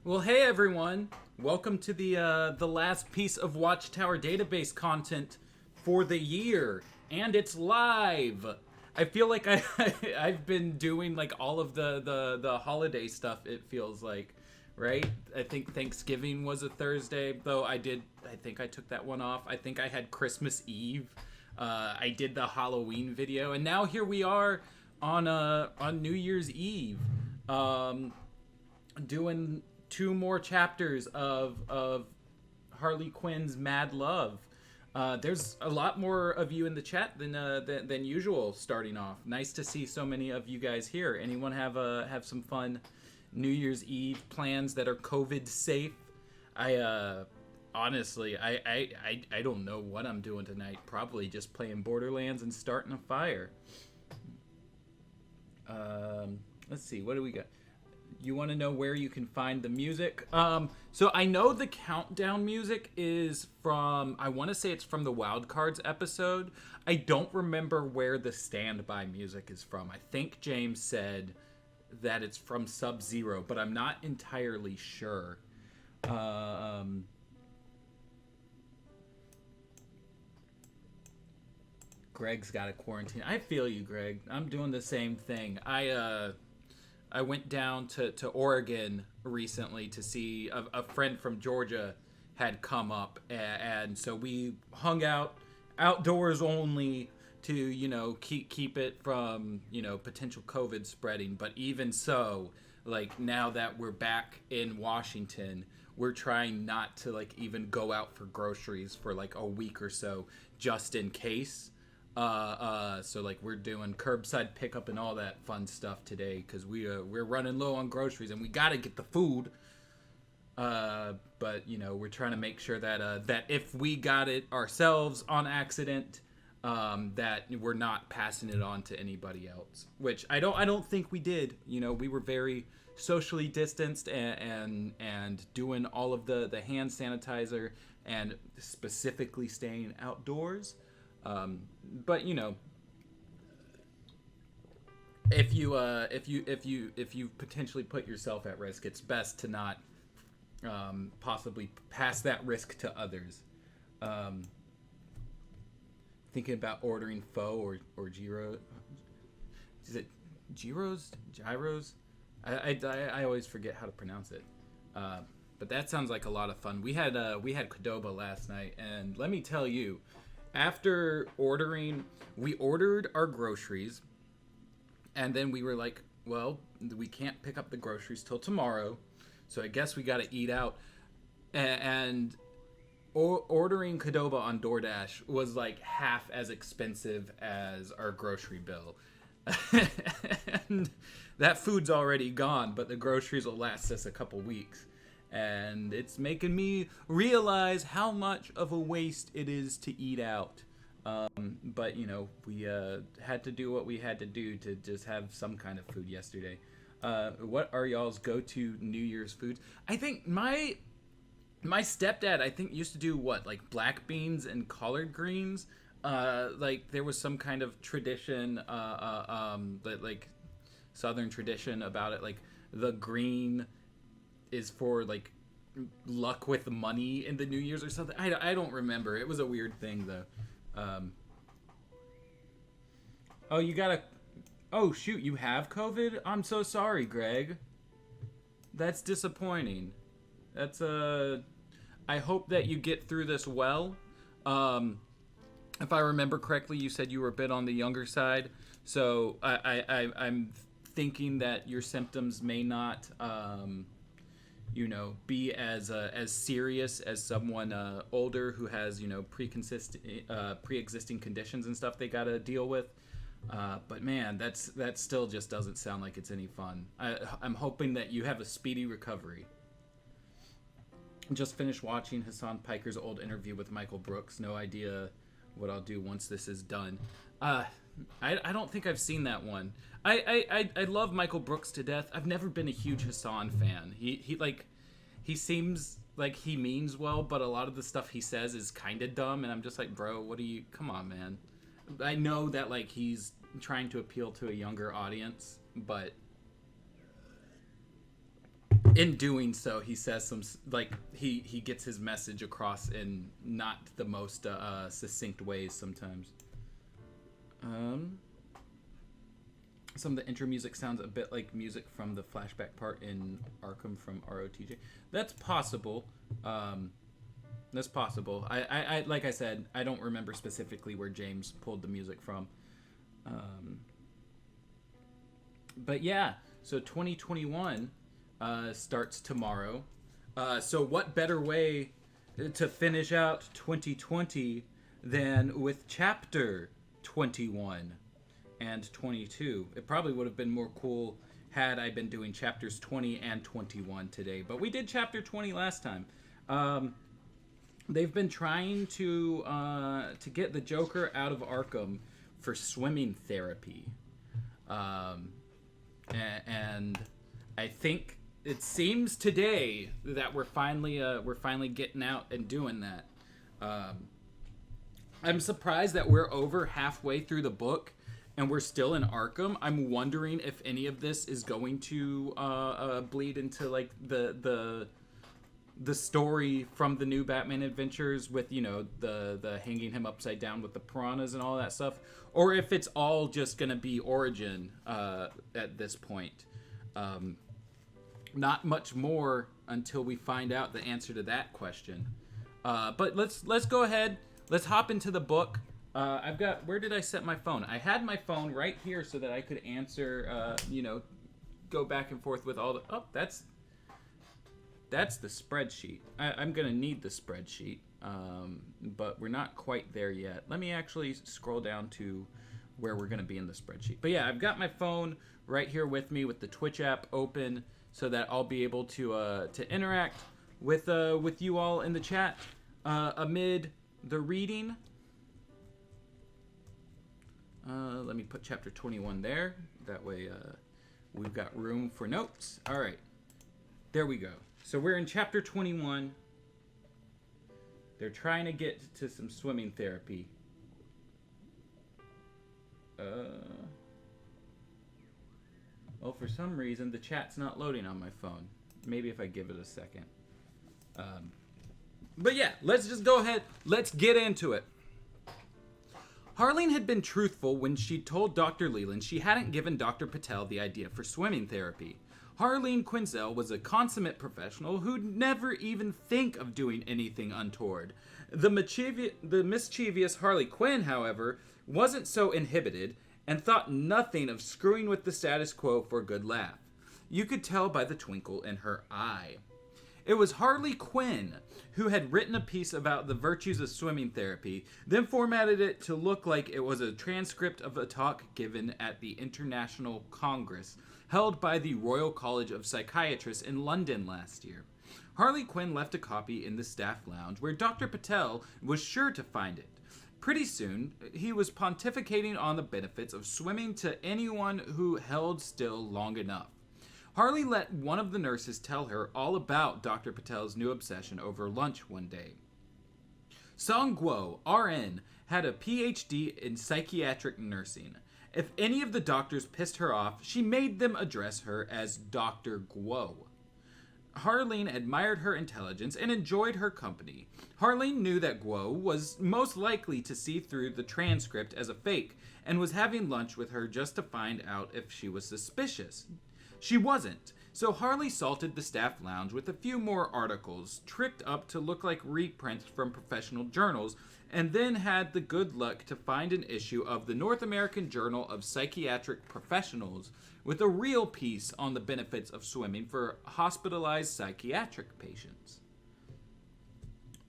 Well, hey everyone! Welcome to the last piece of Watchtower database content for the year, and it's live. I feel like I've been doing like all of the holiday stuff. It feels like, right? I think Thanksgiving was a Thursday, though. I think I took that one off. I think I had Christmas Eve. I did the Halloween video, and now here we are on New Year's Eve, doing two more chapters of Harley Quinn's Mad Love. There's a lot more of you in the chat than usual. Starting off, nice to see so many of you guys here. Anyone have some fun New Year's Eve plans that are COVID safe? Honestly, I don't know what I'm doing tonight. Probably just playing Borderlands and starting a fire. Let's see, what do we got? You want to know where you can find the music? So I know the countdown music is from, I want to say it's from the Wildcards episode. I don't remember where the standby music is from. I think James said that it's from Sub-Zero, but I'm not entirely sure. Greg's got a quarantine. I feel you, Greg. I'm doing the same thing. I went down to Oregon recently to see a friend from Georgia had come up, and so we hung out outdoors only to keep it from potential COVID spreading. But even so, like, now that we're back in Washington, we're trying not to like even go out for groceries for like a week or so, just in case. So like we're doing curbside pickup and all that fun stuff today because we're running low on groceries and we gotta get the food. But we're trying to make sure that if we got it ourselves on accident, that we're not passing it on to anybody else. Which I don't think we did. We were very socially distanced and doing all of the hand sanitizer and specifically staying outdoors. But if you potentially put yourself at risk, it's best to not possibly pass that risk to others. Thinking about ordering pho or gyro. Is it gyros? I always forget how to pronounce it. But that sounds like a lot of fun. We had Qdoba last night, and let me tell you. After ordering, we ordered our groceries, and then we were like, well, we can't pick up the groceries till tomorrow, so I guess we got to eat out. And ordering Qdoba on DoorDash was like half as expensive as our grocery bill. And that food's already gone, but the groceries will last us a couple weeks. And it's making me realize how much of a waste it is to eat out. But, we had to do what we had to do to just have some kind of food yesterday. What are y'all's go-to New Year's foods? I think my stepdad, used to do like black beans and collard greens. Like there was some kind of tradition, like Southern tradition about it. Like the green is for like luck with money in the New Year's or something. I don't remember. It was a weird thing though. Oh shoot, you have COVID? I'm so sorry, Greg. That's disappointing. That's I hope that you get through this well. If I remember correctly, you said you were a bit on the younger side, so I'm thinking that your symptoms may not be as serious as someone older who has pre-existing conditions and stuff they gotta deal with. But man, that still just doesn't sound like it's any fun. I'm hoping that you have a speedy recovery. Just finished watching Hassan Piker's old interview with Michael Brooks. No idea what I'll do once this is done. I don't think I've seen that one. I love Michael Brooks to death. I've never been a huge Hassan fan. He seems like he means well, but a lot of the stuff he says is kind of dumb, and I'm just like, bro, come on, man. I know that like he's trying to appeal to a younger audience, but in doing so, he says some, like, he gets his message across in not the most succinct ways sometimes. Some of the intro music sounds a bit like music from the flashback part in Arkham from ROTJ. That's possible. That's possible. I like I said, I don't remember specifically where James pulled the music from. But yeah, so 2021 starts tomorrow. So what better way to finish out 2020 than with chapter 21 and 22? It probably would have been more cool had I been doing chapters 20 and 21 today, but we did chapter 20 last time. They've been trying to get the Joker out of Arkham for swimming therapy, and I think it seems today that we're finally getting out and doing that. I'm surprised that we're over halfway through the book and we're still in Arkham. I'm wondering if any of this is going to bleed into like the story from the new Batman adventures with, you know, the hanging him upside down with the piranhas and all that stuff, or if it's all just going to be origin at this point. Not much more until we find out the answer to that question. But let's go ahead. Let's hop into the book. I've got, where did I set my phone? I had my phone right here so that I could answer, go back and forth with all the, that's the spreadsheet. I'm going to need the spreadsheet, but we're not quite there yet. Let me actually scroll down to where we're going to be in the spreadsheet. But yeah, I've got my phone right here with me with the Twitch app open so that I'll be able to interact with you all in the chat amid the reading. Let me put chapter 21 there. That way we've got room for notes. All right. There we go. So we're in chapter 21. They're trying to get to some swimming therapy. Well, for some reason, the chat's not loading on my phone. Maybe if I give it a second. But yeah, let's just go ahead. Let's get into it. Harleen had been truthful when she told Dr. Leland she hadn't given Dr. Patel the idea for swimming therapy. Harleen Quinzel was a consummate professional who'd never even think of doing anything untoward. The mischievous Harley Quinn, however, wasn't so inhibited and thought nothing of screwing with the status quo for a good laugh. You could tell by the twinkle in her eye. It was Harley Quinn who had written a piece about the virtues of swimming therapy, then formatted it to look like it was a transcript of a talk given at the International Congress held by the Royal College of Psychiatrists in London last year. Harley Quinn left a copy in the staff lounge where Dr. Patel was sure to find it. Pretty soon, he was pontificating on the benefits of swimming to anyone who held still long enough. Harley let one of the nurses tell her all about Dr. Patel's new obsession over lunch one day. Song Guo, RN, had a PhD in psychiatric nursing. If any of the doctors pissed her off, she made them address her as Dr. Guo. Harleen admired her intelligence and enjoyed her company. Harleen knew that Guo was most likely to see through the transcript as a fake and was having lunch with her just to find out if she was suspicious. She wasn't, so Harley salted the staff lounge with a few more articles, tricked up to look like reprints from professional journals, and then had the good luck to find an issue of the North American Journal of Psychiatric Professionals with a real piece on the benefits of swimming for hospitalized psychiatric patients.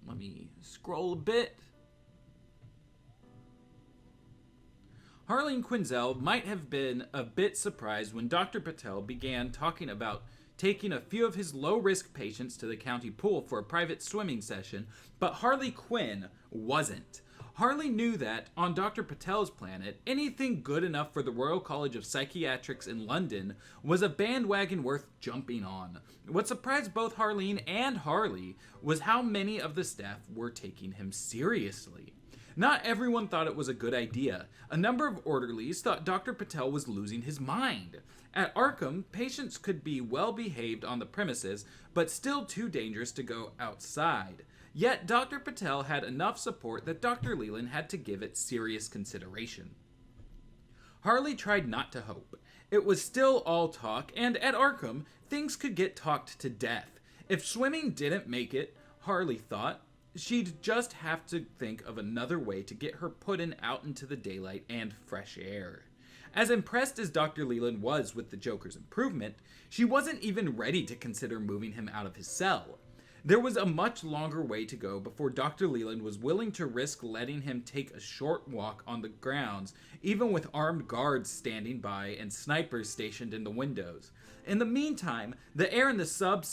Let me scroll a bit. Harleen Quinzel might have been a bit surprised when Dr. Patel began talking about taking a few of his low-risk patients to the county pool for a private swimming session, but Harley Quinn wasn't. Harley knew that, on Dr. Patel's planet, anything good enough for the Royal College of Psychiatrics in London was a bandwagon worth jumping on. What surprised both Harleen and Harley was how many of the staff were taking him seriously. Not everyone thought it was a good idea. A number of orderlies thought Dr. Patel was losing his mind. At Arkham, patients could be well behaved on the premises, but still too dangerous to go outside. Yet Dr. Patel had enough support that Dr. Leland had to give it serious consideration. Harley tried not to hope. It was still all talk, and at Arkham, things could get talked to death. If swimming didn't make it, Harley thought, she'd just have to think of another way to get her puddin' out into the daylight and fresh air. As impressed as Dr. Leland was with the Joker's improvement, she wasn't even ready to consider moving him out of his cell. There was a much longer way to go before Dr. Leland was willing to risk letting him take a short walk on the grounds, even with armed guards standing by and snipers stationed in the windows. In the meantime, the air in the sub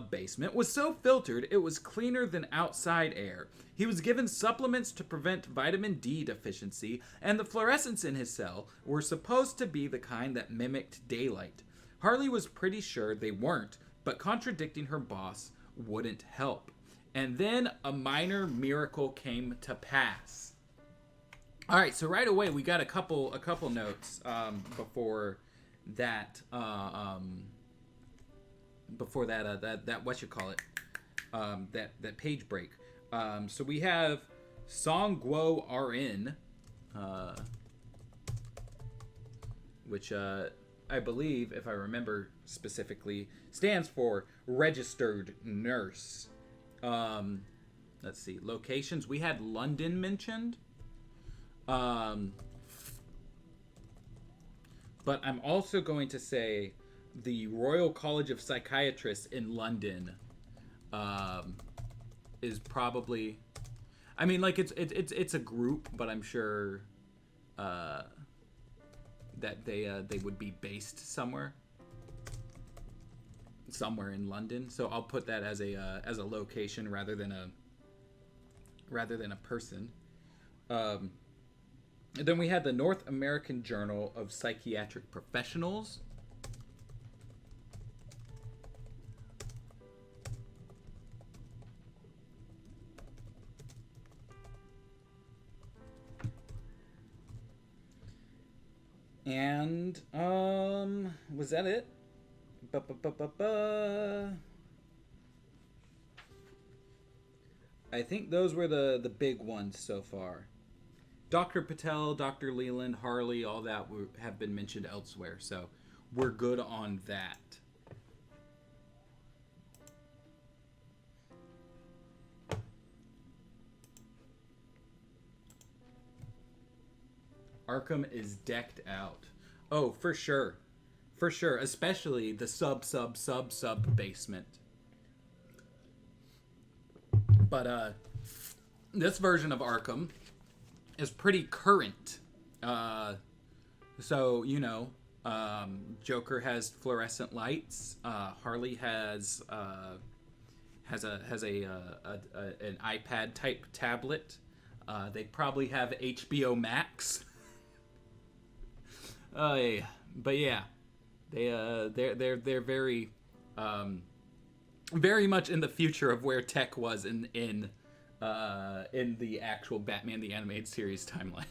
basement was so filtered it was cleaner than outside air. He was given supplements to prevent vitamin D deficiency, and the fluorescents in his cell were supposed to be the kind that mimicked daylight. Harley was pretty sure they weren't, but contradicting her boss wouldn't help. And then a minor miracle came to pass. All right, so right away we got a couple notes before that that what you call it that page break. So we have Song Guo RN, which I believe, if I remember specifically, stands for registered nurse. Let's see, locations. We had London mentioned. But I'm also going to say the Royal College of Psychiatrists in London is probably, I mean, like it's a group, but I'm sure that they would be based somewhere in London. So I'll put that as a location rather than a person. Then we had the North American Journal of Psychiatric Professionals. And was that it? I think those were the big ones so far. Dr. Patel, Dr. Leland, Harley, all that have been mentioned elsewhere, so we're good on that. Arkham is decked out. Oh, for sure. For sure, especially the sub basement. But this version of Arkham is pretty current. So, you know, Joker has fluorescent lights. Harley has an iPad type tablet. They probably have HBO Max. But yeah, they're very very much in the future of where tech was in the actual Batman the Animated Series timeline.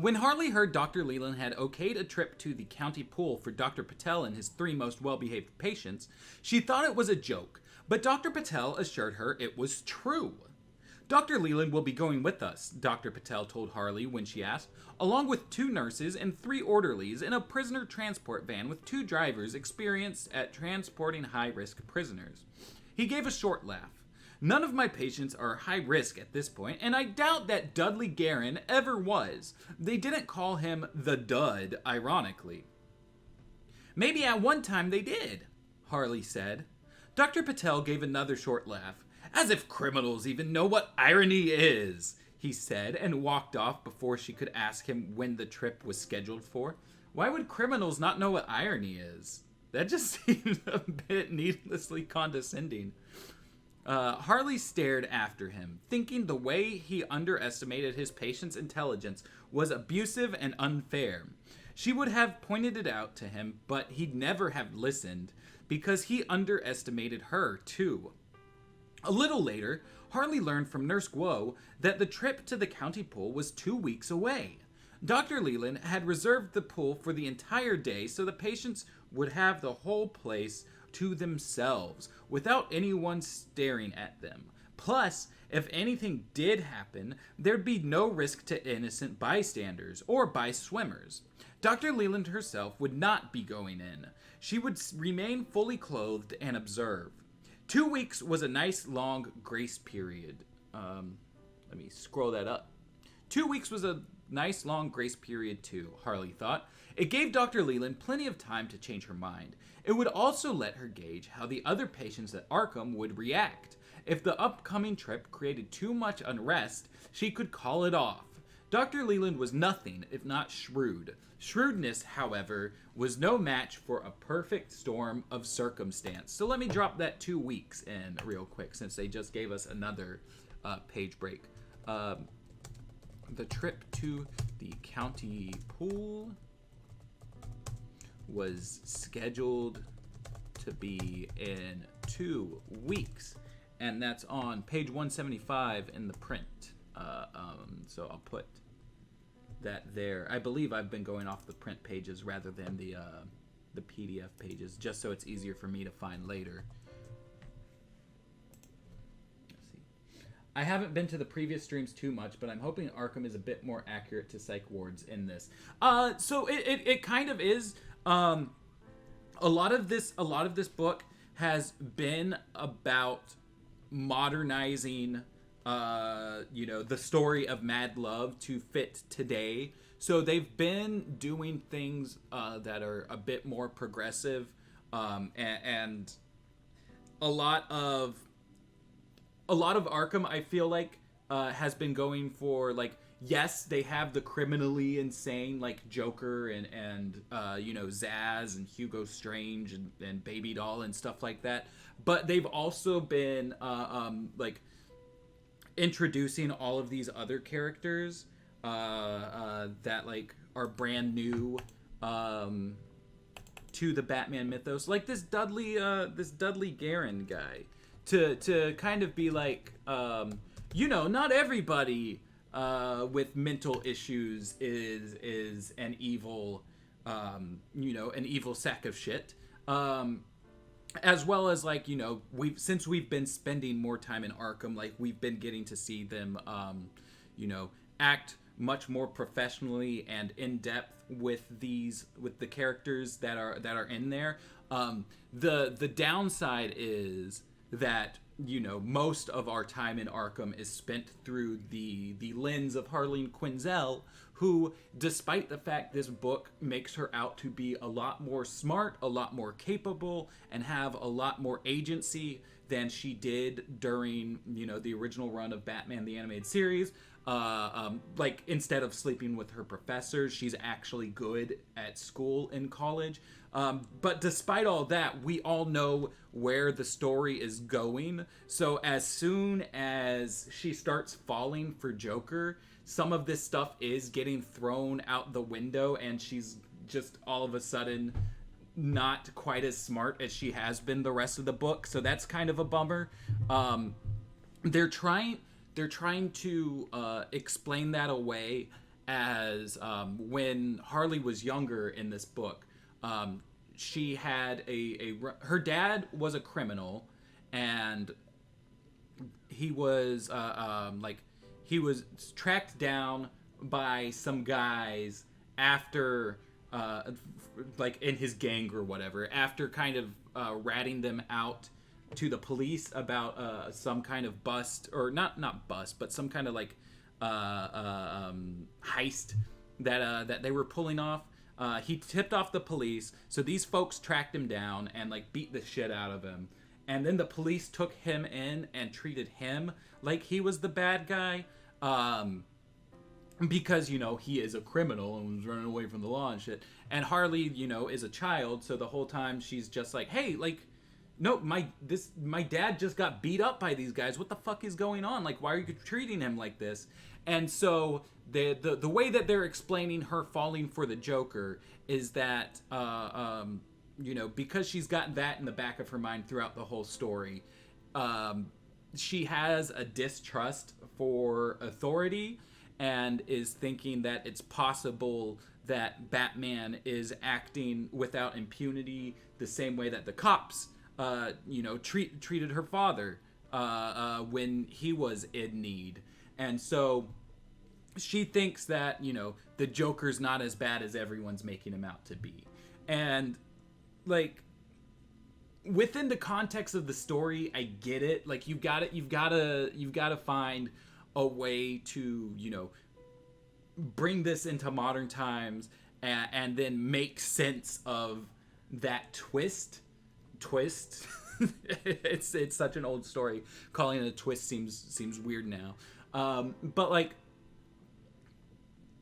When Harley heard Dr. Leland had okayed a trip to the county pool for Dr. Patel and his 3 most well-behaved patients, she thought it was a joke, but Dr. Patel assured her it was true. Dr. Leland will be going with us, Dr. Patel told Harley when she asked, along with 2 nurses and 3 orderlies in a prisoner transport van with 2 drivers experienced at transporting high-risk prisoners. He gave a short laugh. None of my patients are high risk at this point, and I doubt that Dudley Guerin ever was. They didn't call him the Dud, ironically. Maybe at one time they did, Harley said. Dr. Patel gave another short laugh. As if criminals even know what irony is, he said, and walked off before she could ask him when the trip was scheduled for. Why would criminals not know what irony is? That just seems a bit needlessly condescending. Harley stared after him, thinking the way he underestimated his patient's intelligence was abusive and unfair. She would have pointed it out to him, but he'd never have listened, because he underestimated her, too. A little later, Harley learned from Nurse Guo that the trip to the county pool was 2 weeks away. Dr. Leland had reserved the pool for the entire day so the patients would have the whole place to themselves without anyone staring at them. Plus, if anything did happen, there'd be no risk to innocent bystanders or by swimmers. Dr. Leland herself would not be going in. She would remain fully clothed and observe. 2 weeks was a nice long grace period. Let me scroll that up. 2 weeks was a nice long grace period too, Harley thought. It gave Dr. Leland plenty of time to change her mind. It would also let her gauge how the other patients at Arkham would react. If the upcoming trip created too much unrest, she could call it off. Dr. Leland was nothing if not shrewd. Shrewdness, however, was no match for a perfect storm of circumstance. So let me drop that 2 weeks in real quick since they just gave us another page break. The trip to the county pool was scheduled to be in 2 weeks. And that's on page 175 in the print. So I'll put that there. I believe I've been going off the print pages rather than the PDF pages, just so it's easier for me to find later. Let's see. I haven't been to the previous streams too much, but I'm hoping Arkham is a bit more accurate to psych wards in this. So it kind of is. A lot of this book has been about modernizing the story of Mad Love to fit today. So they've been doing things that are a bit more progressive, and a lot of Arkham, I feel like, has been going for, like, yes, they have the criminally insane, like, Joker and Zaz and Hugo Strange and Baby Doll and stuff like that. But they've also been, introducing all of these other characters that, like, are brand new to the Batman mythos. Like this Dudley Guerin guy. To kind of be like, not everybody with mental issues is an evil, an evil sack of shit. As well as, like, since we've been spending more time in Arkham, like, we've been getting to see them, act much more professionally and in depth with the characters that are in there. The downside is that, most of our time in Arkham is spent through the lens of Harley Quinzel, who, despite the fact this book makes her out to be a lot more smart, a lot more capable, and have a lot more agency than she did during, the original run of Batman the Animated Series. Like, instead of sleeping with her professors, she's actually good at school in college. But despite all that, we all know where the story is going. So as soon as she starts falling for Joker, some of this stuff is getting thrown out the window, and she's just all of a sudden not quite as smart as she has been the rest of the book. So that's kind of a bummer. They're trying to explain that away as when Harley was younger in this book. She had her dad was a criminal, and he was he was tracked down by some guys after in his gang or whatever, after kind of ratting them out to the police about some kind of bust, or not bust, but some kind of heist that they were pulling off. He tipped off the police, so these folks tracked him down and beat the shit out of him. And then the police took him in and treated him like he was the bad guy, because he is a criminal and was running away from the law and shit. And Harley, is a child, so the whole time she's just like, hey, no, my dad just got beat up by these guys. What the fuck is going on? Why are you treating him like this? And so the way that they're explaining her falling for the Joker is that because she's got that in the back of her mind throughout the whole story, she has a distrust for authority and is thinking that it's possible that Batman is acting without impunity the same way that the cops, treated her father when he was in need. And so she thinks that, the Joker's not as bad as everyone's making him out to be. And, like, within the context of the story, I get it. Like, you've got to find a way to, bring this into modern times and then make sense of that twist. It's such an old story. Calling it a twist seems weird now. But like,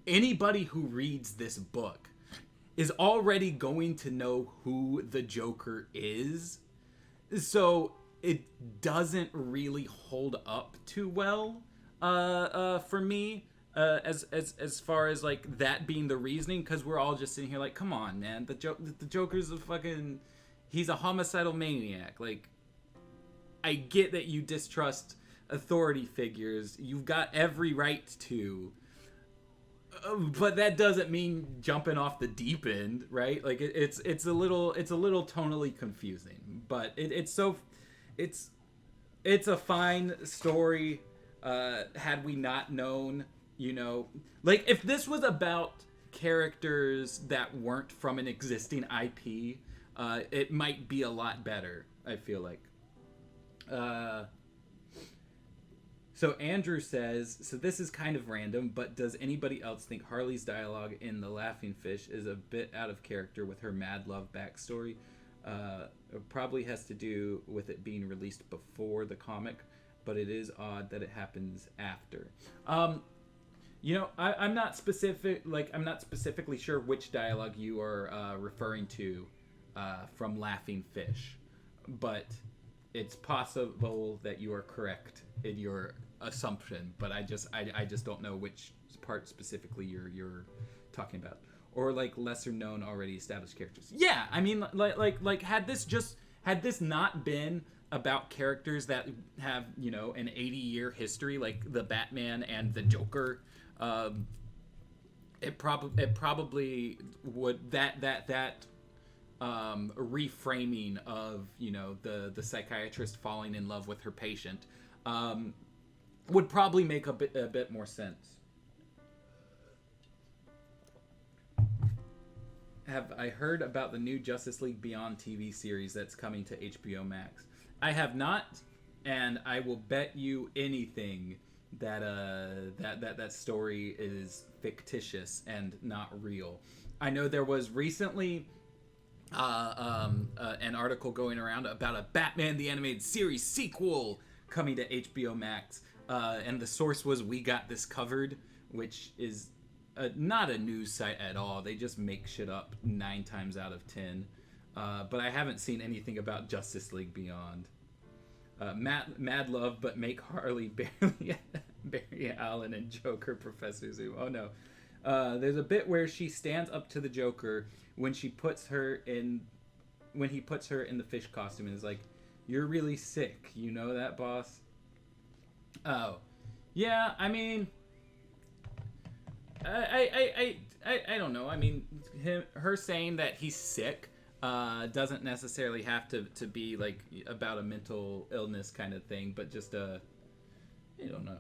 anybody who reads this book is already going to know who the Joker is. So it doesn't really hold up too well for me. As far as like that being the reasoning, because we're all just sitting here like, come on, man, the Joker's he's a homicidal maniac. Like, I get that you distrust authority figures, you've got every right to, but that doesn't mean jumping off the deep end, right? Like it's a little tonally confusing, but it's a fine story. Had we not known, like if this was about characters that weren't from an existing IP, it might be a lot better, I feel like. So Andrew says, so this is kind of random, but does anybody else think Harley's dialogue in The Laughing Fish is a bit out of character with her mad love backstory? It probably has to do with it being released before the comic, but it is odd that it happens after. I'm not specifically sure which dialogue you are referring to from Laughing Fish, but it's possible that you are correct in your assumption, but I just don't know which part specifically you're talking about. Or like lesser known, already established characters. Yeah, I mean, like had this not been about characters that have, an 80-year history, like the Batman and the Joker, it probably would that reframing of, the psychiatrist falling in love with her patient would probably make a bit more sense. Have I heard about the new Justice League Beyond TV series that's coming to HBO Max? I have not, and I will bet you anything that that story is fictitious and not real. I know there was recently an article going around about a Batman the Animated Series sequel coming to HBO Max, and the source was We Got This Covered, which is not a news site at all. They just make shit up 9 times out of 10. But I haven't seen anything about Justice League Beyond. Mad love, but make Harley Barry Allen and Joker Professor Zoom. Oh no. There's a bit where she stands up to the Joker when he puts her in the fish costume and is like, "You're really sick. You know that, boss?" Oh. Yeah, I mean, I don't know. I mean, her saying that he's sick doesn't necessarily have to be like about a mental illness kind of thing, but just I don't know.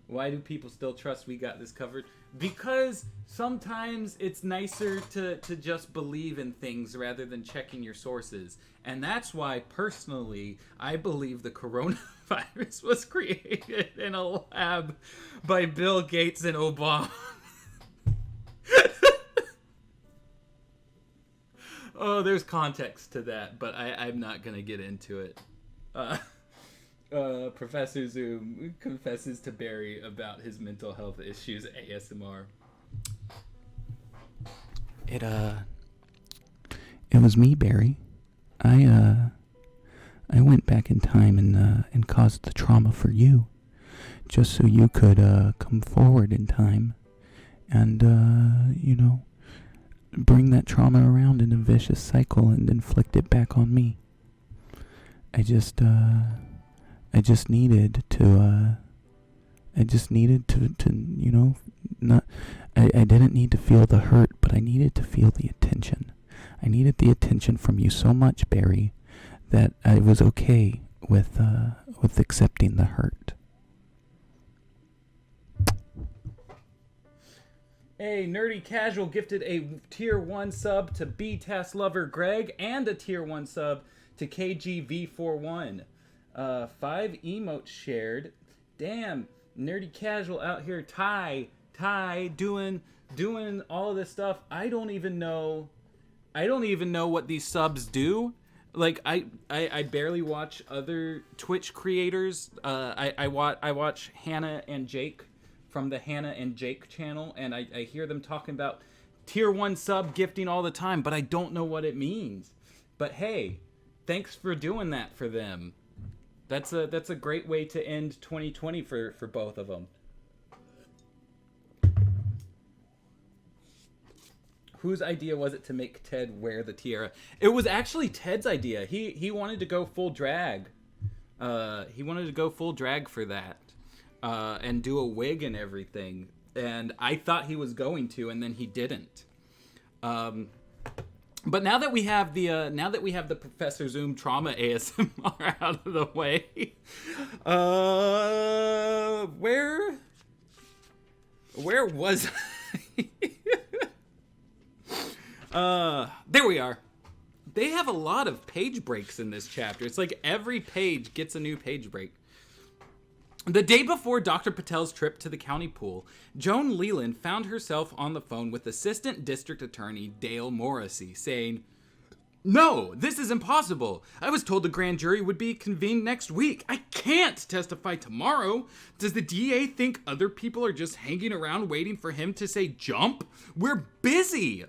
Why do people still trust We Got This Covered? Because sometimes it's nicer to just believe in things rather than checking your sources. And that's why, personally, I believe the coronavirus was created in a lab by Bill Gates and Obama. Oh, there's context to that, but I'm not going to get into it. Professor Zoom confesses to Barry about his mental health issues, ASMR. It was me, Barry. I went back in time and caused the trauma for you, just so you could come forward in time and bring that trauma around in a vicious cycle and inflict it back on me. I I just needed to, you know, not, I didn't need to feel the hurt, but I needed to feel the attention. I needed the attention from you so much, Barry, that I was okay with accepting the hurt. Hey, Nerdy Casual gifted a tier 1 sub to B-Task Lover Greg and a tier 1 sub to KGV41. 5 emotes shared. Damn, Nerdy Casual out here. Ty doing all of this stuff. I don't even know what these subs do. Like, I barely watch other Twitch creators. I watch Hannah and Jake from the Hannah and Jake channel, and I hear them talking about tier 1 sub gifting all the time, but I don't know what it means. But hey, thanks for doing that for them. That's a great way to end 2020 for both of them. Whose idea was it to make Ted wear the tiara? It was actually Ted's idea. He wanted to go full drag. He wanted to go full drag for that. And do a wig and everything. And I thought he was going to, and then he didn't. But now that we have the Professor Zoom trauma ASMR out of the way, where was I? There we are. They have a lot of page breaks in this chapter. It's like every page gets a new page break. The day before Dr. Patel's trip to the county pool, Joan Leland found herself on the phone with Assistant District Attorney Dale Morrissey, saying, "No, this is impossible. I was told the grand jury would be convened next week. I can't testify tomorrow. Does the DA think other people are just hanging around waiting for him to say jump? We're busy."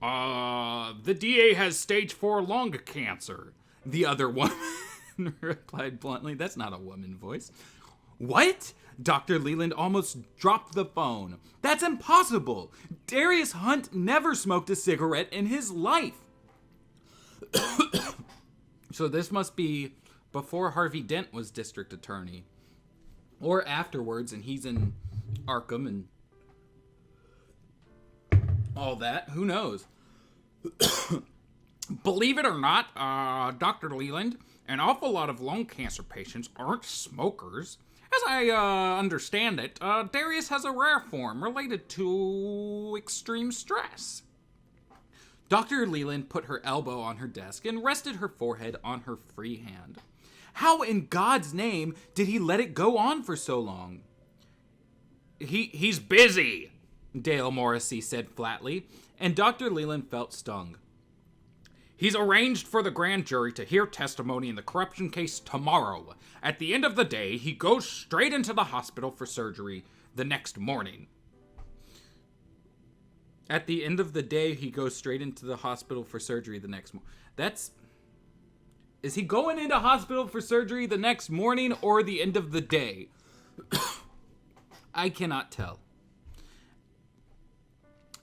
The DA has stage 4 lung cancer," the other woman replied bluntly. That's not a woman voice. "What?" Dr. Leland almost dropped the phone. "That's impossible. Darius Hunt never smoked a cigarette in his life." So this must be before Harvey Dent was district attorney. Or afterwards, and he's in Arkham and all that. Who knows? "Believe it or not, Dr. Leland, an awful lot of lung cancer patients aren't smokers. As I understand it, Darius has a rare form related to extreme stress." Dr. Leland put her elbow on her desk and rested her forehead on her free hand. How in God's name did he let it go on for so long? He's busy," Dale Morrissey said flatly, and Dr. Leland felt stung. "He's arranged for the grand jury to hear testimony in the corruption case tomorrow. At the end of the day, he goes straight into the hospital for surgery the next morning." At the end of the day, he goes straight into the hospital for surgery the next morning. Is he going into hospital for surgery the next morning or the end of the day? I cannot tell.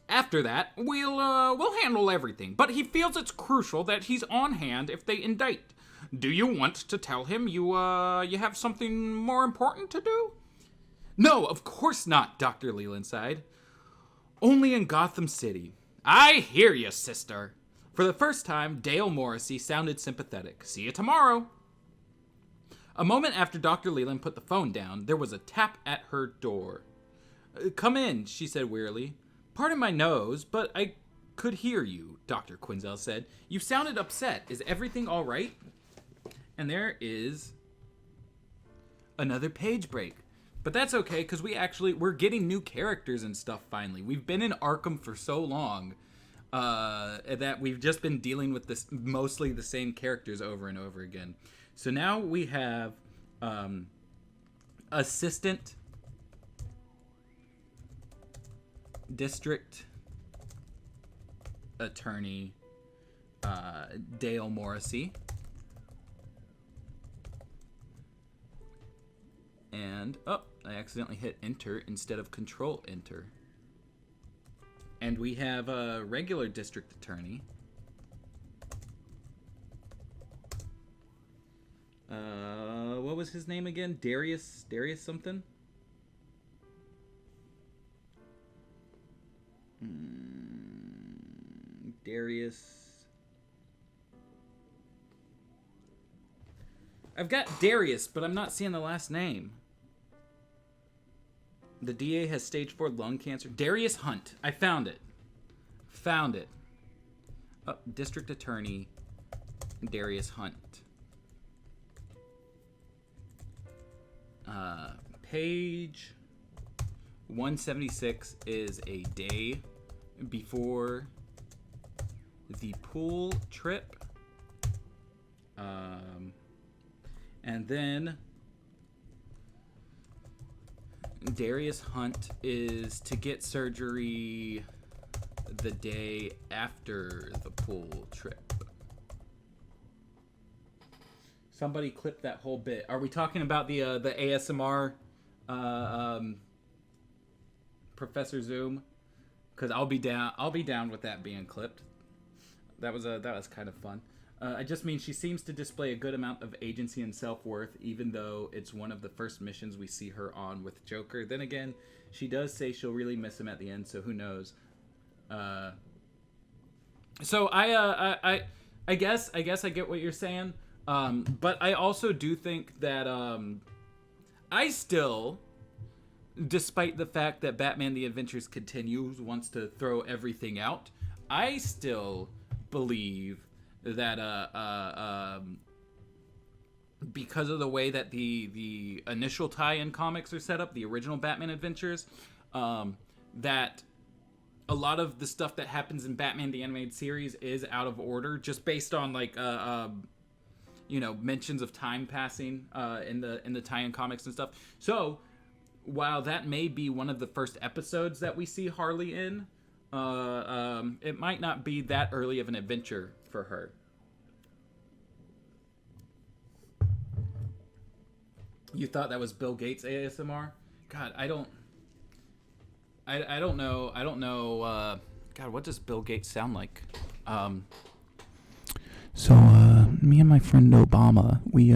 "After that, we'll handle everything, but he feels it's crucial that he's on hand if they indict. Do you want to tell him you have something more important to do?" "No, of course not," Dr. Leland sighed. "Only in Gotham City." "I hear you, sister." For the first time, Dale Morrissey sounded sympathetic. "See you tomorrow." A moment after Dr. Leland put the phone down, there was a tap at her door. "Come in," she said wearily. "Pardon my nose, but I could hear you," Dr. Quinzel said. "You sounded upset. Is everything all right?" And there is another page break. But that's okay, because we're getting new characters and stuff finally. We've been in Arkham for so long that we've just been dealing with this mostly the same characters over and over again. So now we have Assistant District Attorney Dale Morrissey. And, I accidentally hit enter instead of control enter. And we have a regular district attorney. What was his name again? Darius something? Darius. I've got Darius, but I'm not seeing the last name. The DA has stage 4 lung cancer. Darius Hunt. I found it. Oh, District Attorney Darius Hunt. Page 176 is a day before the pool trip. And then Darius Hunt is to get surgery the day after the pool trip. Somebody clip that whole bit. Are we talking about the ASMR Professor Zoom? Because I'll be down with that being clipped. That was kind of fun. I just mean she seems to display a good amount of agency and self-worth, even though it's one of the first missions we see her on with Joker. Then again, she does say she'll really miss him at the end, so who knows? So I guess I get what you're saying. But I also do think that I still, despite the fact that Batman the Adventures Continues wants to throw everything out, I still believe that because of the way that the initial tie-in comics are set up, the original Batman Adventures, that a lot of the stuff that happens in Batman the Animated Series is out of order, just based on like mentions of time passing in the tie-in comics and stuff. So while that may be one of the first episodes that we see Harley in, it might not be that early of an adventure for her. You thought that was Bill Gates ASMR? God, I don't know. God, what does Bill Gates sound like? So, me and my friend Obama, we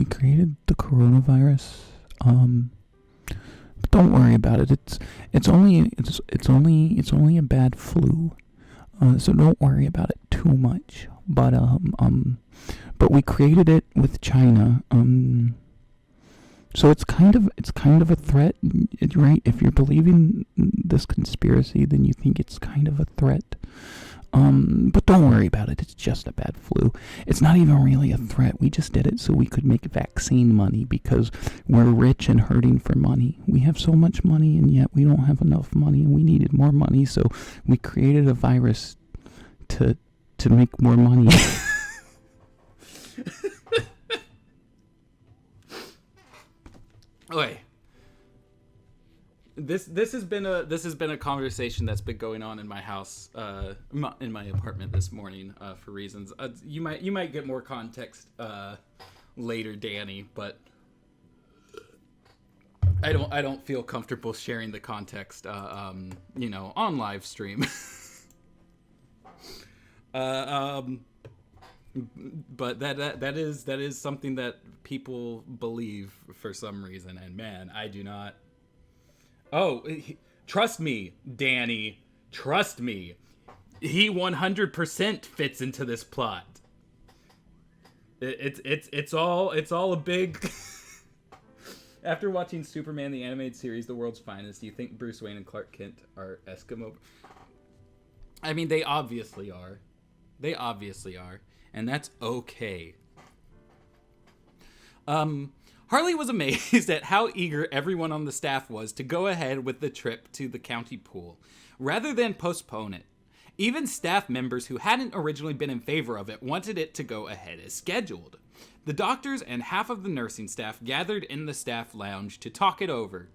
created the coronavirus. But don't worry about it. It's only a bad flu. So don't worry about it too much. But we created it with China. So it's kind of a threat, right? If you're believing this conspiracy, then you think it's kind of a threat. But don't worry about it. It's just a bad flu. It's not even really a threat. We just did it so we could make vaccine money because we're rich and hurting for money. We have so much money and yet we don't have enough money and we needed more money. So we created a virus to make more money. Okay. This has been a conversation that's been going on in my house, in my apartment this morning, for reasons. You might get more context later, Danny, but I don't feel comfortable sharing the context, on live stream. But that is something that people believe for some reason, and man, I do not. Oh, trust me, Danny. Trust me. He 100% fits into this plot. It's all a big. After watching Superman the Animated Series, The World's Finest, do you think Bruce Wayne and Clark Kent are Eskimo? I mean, they obviously are. And that's okay. Harley was amazed at how eager everyone on the staff was to go ahead with the trip to the county pool, rather than postpone it. Even staff members who hadn't originally been in favor of it wanted it to go ahead as scheduled. The doctors and half of the nursing staff gathered in the staff lounge to talk it over.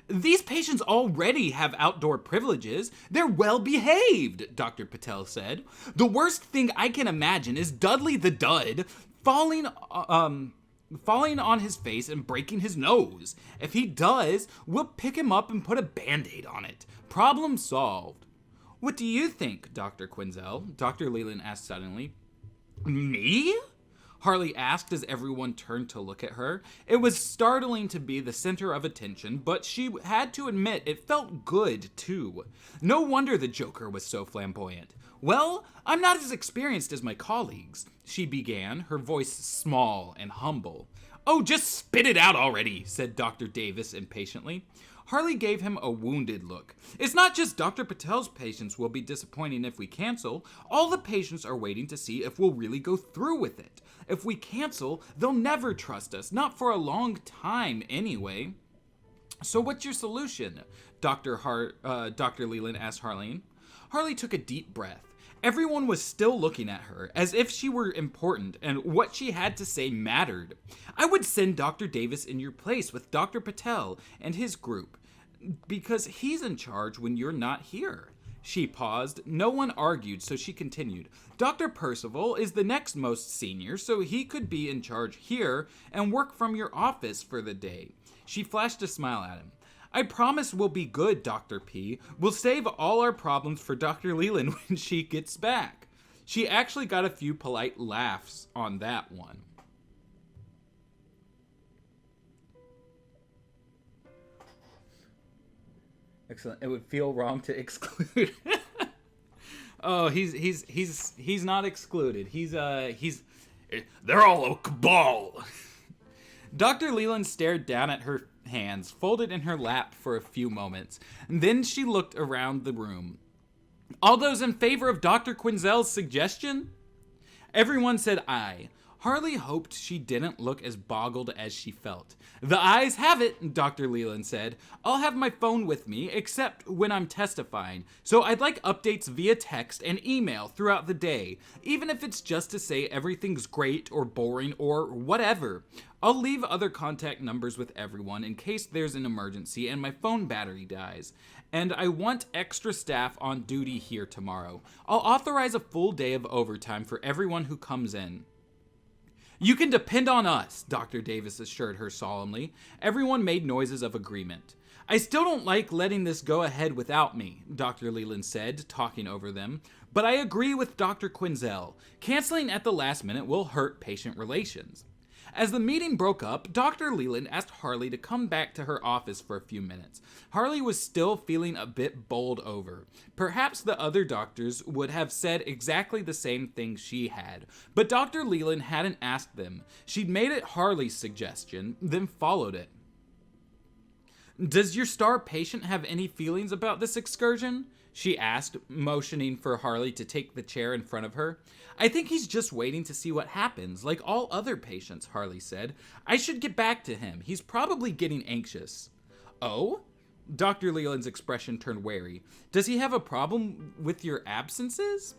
These patients already have outdoor privileges. They're well behaved, Dr. Patel said. The worst thing I can imagine is Dudley the Dud falling on his face and breaking his nose. If he does, we'll pick him up and put a Band-Aid on it. Problem solved. What do you think, Dr. Quinzel? Dr. Leland asked suddenly. Me? Harley asked as everyone turned to look at her. It was startling to be the center of attention, but she had to admit it felt good, too. No wonder the Joker was so flamboyant. Well, I'm not as experienced as my colleagues, she began, her voice small and humble. Oh, just spit it out already, said Dr. Davis impatiently. Harley gave him a wounded look. It's not just Dr. Patel's patients will be disappointing if we cancel. All the patients are waiting to see if we'll really go through with it. If we cancel, they'll never trust us, not for a long time anyway. So what's your solution? Dr. Leland asked Harleen. Harley took a deep breath. Everyone was still looking at her, as if she were important and what she had to say mattered. I would send Dr. Davis in your place with Dr. Patel and his group, because he's in charge when you're not here. She paused. No one argued, so she continued. Dr. Percival is the next most senior, so he could be in charge here and work from your office for the day. She flashed a smile at him. I promise we'll be good, Dr. P. We'll save all our problems for Dr. Leland when she gets back. She actually got a few polite laughs on that one. Excellent. It would feel wrong to exclude. Oh, he's not excluded. They're all a cabal. Dr. Leland stared down at her hands, folded in her lap for a few moments, and then she looked around the room. All those in favor of Dr. Quinzel's suggestion? Everyone said aye. Harley hoped she didn't look as boggled as she felt. The ayes have it, Dr. Leland said. I'll have my phone with me, except when I'm testifying, so I'd like updates via text and email throughout the day, even if it's just to say everything's great or boring or whatever. I'll leave other contact numbers with everyone in case there's an emergency and my phone battery dies. And I want extra staff on duty here tomorrow. I'll authorize a full day of overtime for everyone who comes in. You can depend on us, Dr. Davis assured her solemnly. Everyone made noises of agreement. I still don't like letting this go ahead without me, Dr. Leland said, talking over them. But I agree with Dr. Quinzel. Canceling at the last minute will hurt patient relations. As the meeting broke up, Dr. Leland asked Harley to come back to her office for a few minutes. Harley was still feeling a bit bowled over. Perhaps the other doctors would have said exactly the same thing she had, but Dr. Leland hadn't asked them. She'd made it Harley's suggestion, then followed it. Does your star patient have any feelings about this excursion? She asked, motioning for Harley to take the chair in front of her. I think he's just waiting to see what happens, like all other patients, Harley said. I should get back to him. He's probably getting anxious. Oh? Dr. Leland's expression turned wary. Does he have a problem with your absences?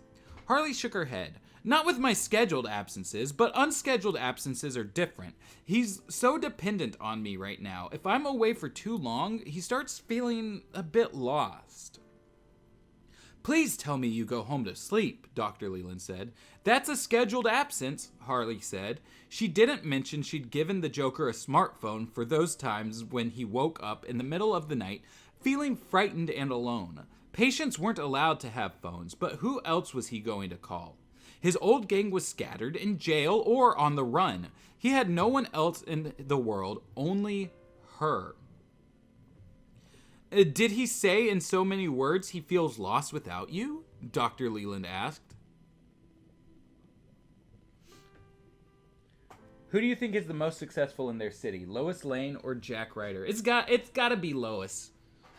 Harley shook her head. Not with my scheduled absences, but unscheduled absences are different. He's so dependent on me right now. If I'm away for too long, he starts feeling a bit lost. Please tell me you go home to sleep, Dr. Leland said. That's a scheduled absence, Harley said. She didn't mention she'd given the Joker a smartphone for those times when he woke up in the middle of the night, feeling frightened and alone. Patients weren't allowed to have phones, but who else was he going to call? His old gang was scattered, in jail, or on the run. He had no one else in the world, only her. Did he say in so many words he feels lost without you? Dr. Leland asked. Who do you think is the most successful in their city, Lois Lane or Jack Ryder? It's got to be Lois.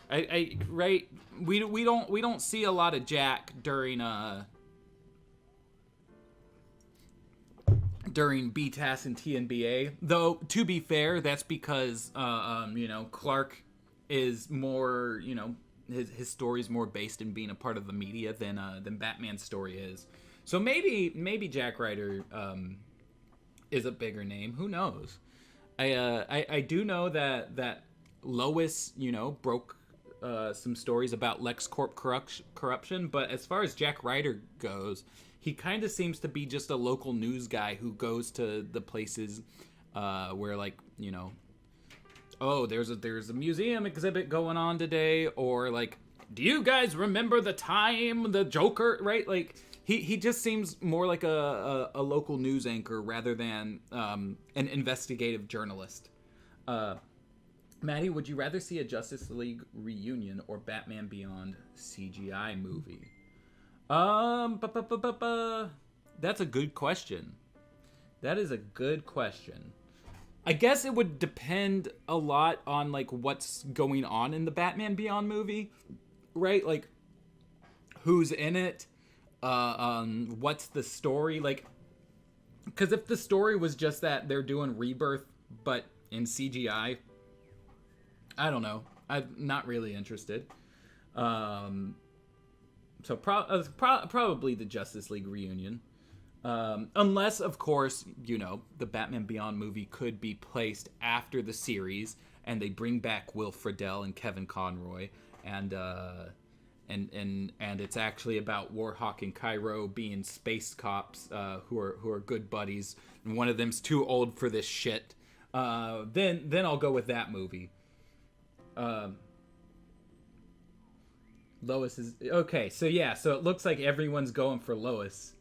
Right? We don't see a lot of Jack during BTAS and TNBA. Though to be fair, that's because Clark is more, his story's more based in being a part of the media than Batman's story is. So maybe Jack Ryder is a bigger name. Who knows? I do know that Lois, broke some stories about LexCorp corruption, but as far as Jack Ryder goes, he kind of seems to be just a local news guy who goes to the places where, oh, there's a museum exhibit going on today, or do you guys remember the time the Joker, right? Like, he just seems more like a local news anchor rather than an investigative journalist. Maddie, would you rather see a Justice League reunion or Batman Beyond CGI movie? That's a good question. That is a good question. I guess it would depend a lot on, like, what's going on in the Batman Beyond movie, right? Like, who's in it? What's the story? Like, because if the story was just that they're doing Rebirth, but in CGI, I don't know. I'm not really interested. So probably the Justice League reunion. Unless, of course, you know, the Batman Beyond movie could be placed after the series, and they bring back Will Friedle and Kevin Conroy, and it's actually about Warhawk and Cairo being space cops who are good buddies, and one of them's too old for this shit. Then I'll go with that movie. Lois is okay. So it looks like everyone's going for Lois.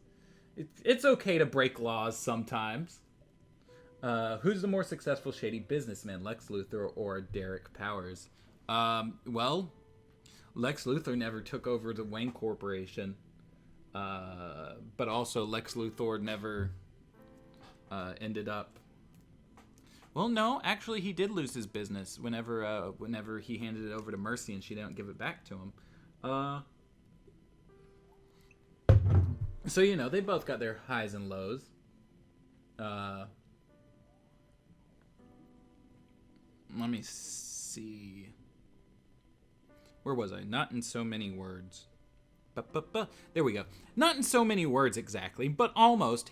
It's okay to break laws sometimes. Who's the more successful shady businessman, Lex Luthor or Derek Powers? Well, Lex Luthor never took over the Wayne Corporation. But also Lex Luthor never ended up... Well, no, actually he did lose his business whenever he handed it over to Mercy and she didn't give it back to him. So, you know, they both got their highs and lows. Let me see. Where was I? Not in so many words. There we go. Not in so many words exactly, but almost.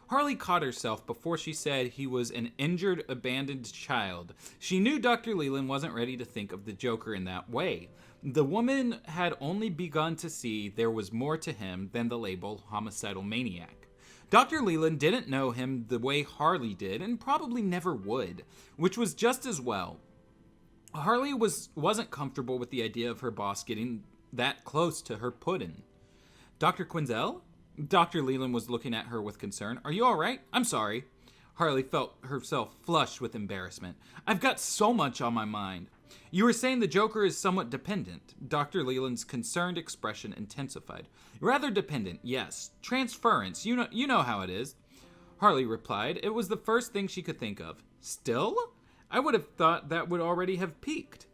Harley caught herself before she said he was an injured, abandoned child. She knew Dr. Leland wasn't ready to think of the Joker in that way. The woman had only begun to see there was more to him than the label homicidal maniac. Dr. Leland didn't know him the way Harley did, and probably never would, which was just as well. Harley wasn't comfortable with the idea of her boss getting that close to her puddin'. Dr. Quinzel? Dr. Leland was looking at her with concern. Are you all right? I'm sorry. Harley felt herself flush with embarrassment. I've got so much on my mind. You were saying the Joker is somewhat dependent. Dr. Leland's concerned expression intensified. Rather dependent, yes. Transference, you know how it is. Harley replied. It was the first thing she could think of. Still? I would have thought that would already have peaked.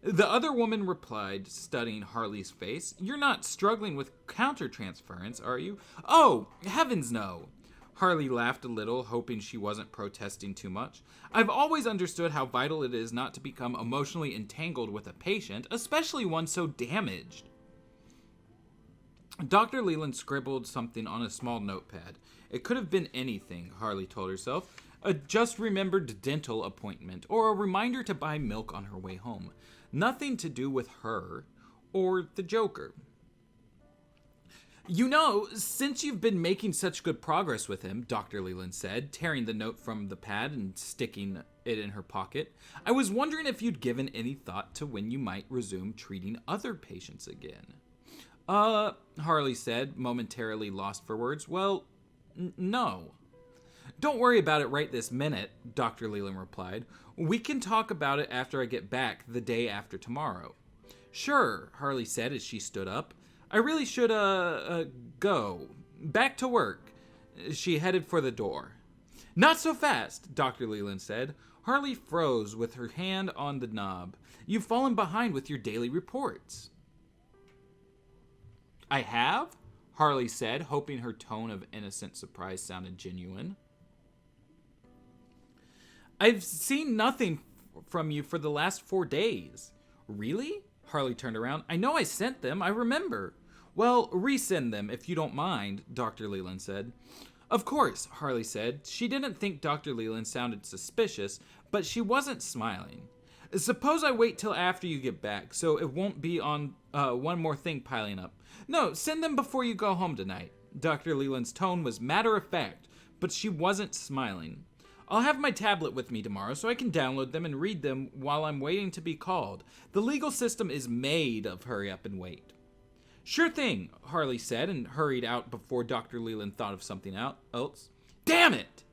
The other woman replied, studying Harley's face. You're not struggling with countertransference, are you? Oh, heavens no. Harley laughed a little, hoping she wasn't protesting too much. I've always understood how vital it is not to become emotionally entangled with a patient, especially one so damaged. Dr. Leland scribbled something on a small notepad. It could have been anything, Harley told herself. A just remembered dental appointment, or a reminder to buy milk on her way home. Nothing to do with her or the Joker. You know, since you've been making such good progress with him, Dr. Leland said, tearing the note from the pad and sticking it in her pocket, I was wondering if you'd given any thought to when you might resume treating other patients again. Harley said, momentarily lost for words. Well, no. Don't worry about it right this minute, Dr. Leland replied. We can talk about it after I get back the day after tomorrow. Sure, Harley said as she stood up. I really should, go. Back to work. She headed for the door. Not so fast, Dr. Leland said. Harley froze with her hand on the knob. You've fallen behind with your daily reports. I have? Harley said, hoping her tone of innocent surprise sounded genuine. I've seen nothing from you for the last 4 days. Really? Harley turned around. I know I sent them. I remember. Well, resend them if you don't mind, Dr. Leland said. Of course, Harley said. She didn't think Dr. Leland sounded suspicious, but she wasn't smiling. Suppose I wait till after you get back, so it won't be on one more thing piling up. No, send them before you go home tonight. Dr. Leland's tone was matter-of-fact, but she wasn't smiling. I'll have my tablet with me tomorrow so I can download them and read them while I'm waiting to be called. The legal system is made of hurry up and wait. Sure thing, Harley said and hurried out before Dr. Leland thought of something else. Damn it!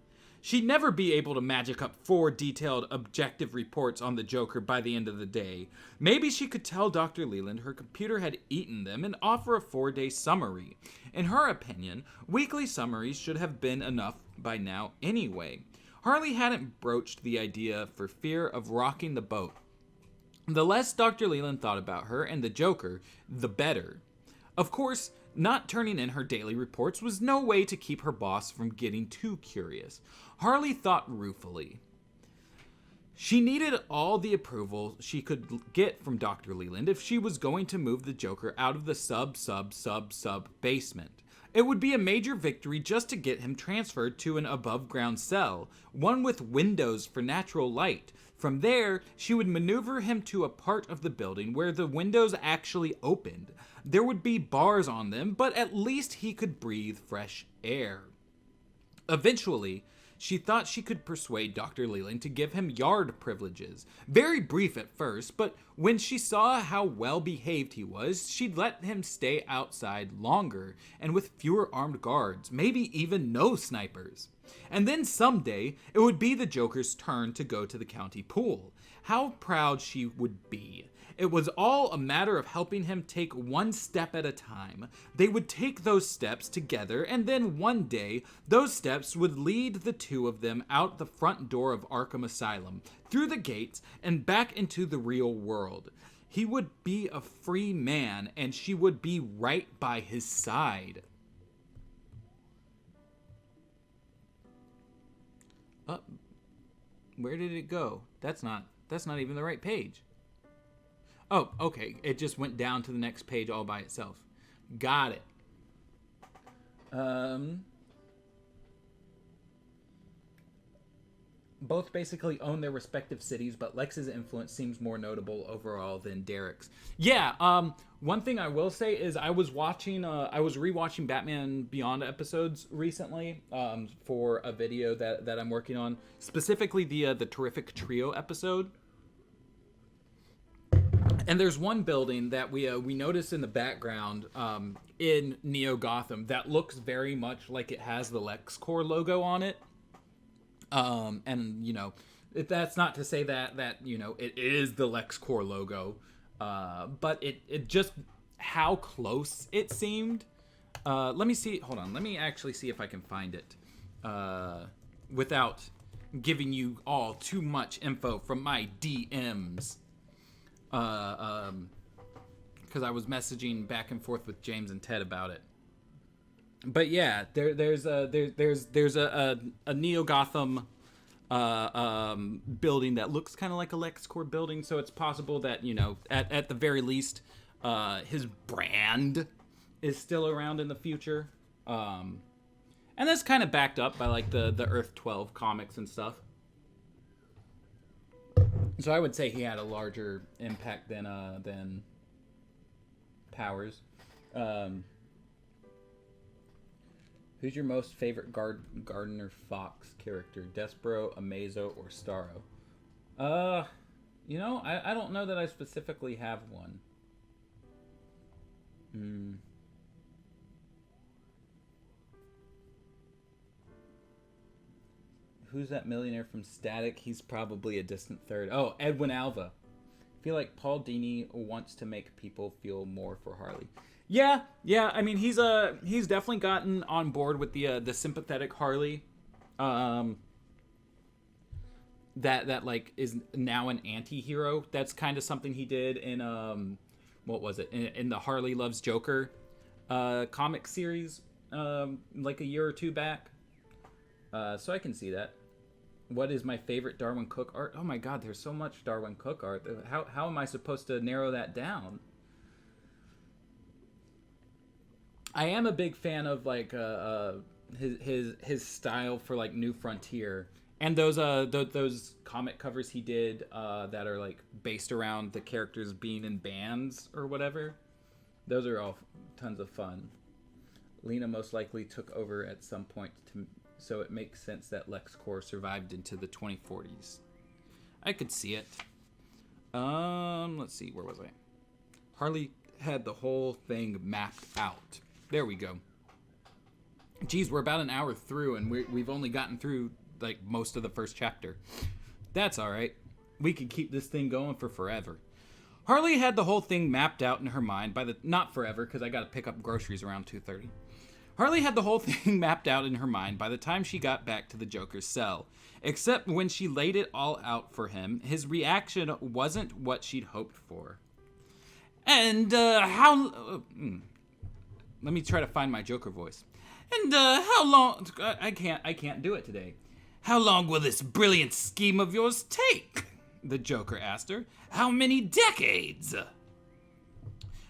She'd never be able to magic up 4 detailed, objective reports on the Joker by the end of the day. Maybe she could tell Dr. Leland her computer had eaten them and offer a 4-day summary. In her opinion, weekly summaries should have been enough by now anyway. Harley hadn't broached the idea for fear of rocking the boat. The less Dr. Leland thought about her and the Joker, the better. Of course, not turning in her daily reports was no way to keep her boss from getting too curious. Harley thought ruefully. She needed all the approval she could get from Dr. Leland if she was going to move the Joker out of the sub basement. It would be a major victory just to get him transferred to an above-ground cell, one with windows for natural light. From there, she would maneuver him to a part of the building where the windows actually opened. There would be bars on them, but at least he could breathe fresh air. Eventually, she thought she could persuade Dr. Leland to give him yard privileges. Very brief at first, but when she saw how well behaved he was, she'd let him stay outside longer and with fewer armed guards, maybe even no snipers. And then someday, it would be the Joker's turn to go to the county pool. How proud she would be. It was all a matter of helping him take one step at a time. They would take those steps together, and then one day, those steps would lead the two of them out the front door of Arkham Asylum, through the gates, and back into the real world. He would be a free man, and she would be right by his side. Where did it go? That's not even the right page. Oh, okay. It just went down to the next page all by itself. Got it. Both basically own their respective cities, but Lex's influence seems more notable overall than Derek's. Yeah, one thing I will say is I was rewatching Batman Beyond episodes recently, for a video that I'm working on, specifically the Terrific Trio episode. And there's one building that we notice in the background in Neo Gotham that looks very much like it has the LexCorp logo on it. And you know, that's not to say that you know it is the LexCorp logo, but it just how close it seemed. Let me see. Hold on. Let me actually see if I can find it without giving you all too much info from my DMs. Because I was messaging back and forth with James and Ted about it. But yeah, there's a Neo Gotham building that looks kind of like a LexCorp building, so it's possible that, you know, at the very least, his brand is still around in the future. And that's kind of backed up by like the Earth 12 comics and stuff. So I would say he had a larger impact than Powers. Who's your most favorite Gardner Fox character? Despero, Amazo, or Starro? You know, I don't know that I specifically have one. Who's that millionaire from Static? He's probably a distant third. Oh, Edwin Alva. I feel like Paul Dini wants to make people feel more for Harley. Yeah. I mean, he's definitely gotten on board with the sympathetic Harley. That like is now an anti-hero. That's kind of something he did in what was it? In the Harley Loves Joker comic series like a year or two back. So I can see that. What is my favorite Darwin Cook art? Oh my god, there's so much Darwin Cook art. How am I supposed to narrow that down? I am a big fan of like his style for like New Frontier and those comic covers he did that are like based around the characters being in bands or whatever. Those are all tons of fun. Lena most likely took over at some point to so it makes sense that LexCorp survived into the 2040s. I could see it. Let's see, where was I? Harley had the whole thing mapped out. There we go. Geez, we're about an hour through, and we've only gotten through, like, most of the first chapter. That's all right. We could keep this thing going for forever. Harley had the whole thing mapped out in her mind not forever, because I got to pick up groceries around 2:30. Harley had the whole thing mapped out in her mind by the time she got back to the Joker's cell. Except when she laid it all out for him, his reaction wasn't what she'd hoped for. And, let me try to find my Joker voice. And, how long... I can't do it today. How long will this brilliant scheme of yours take? The Joker asked her. How many decades?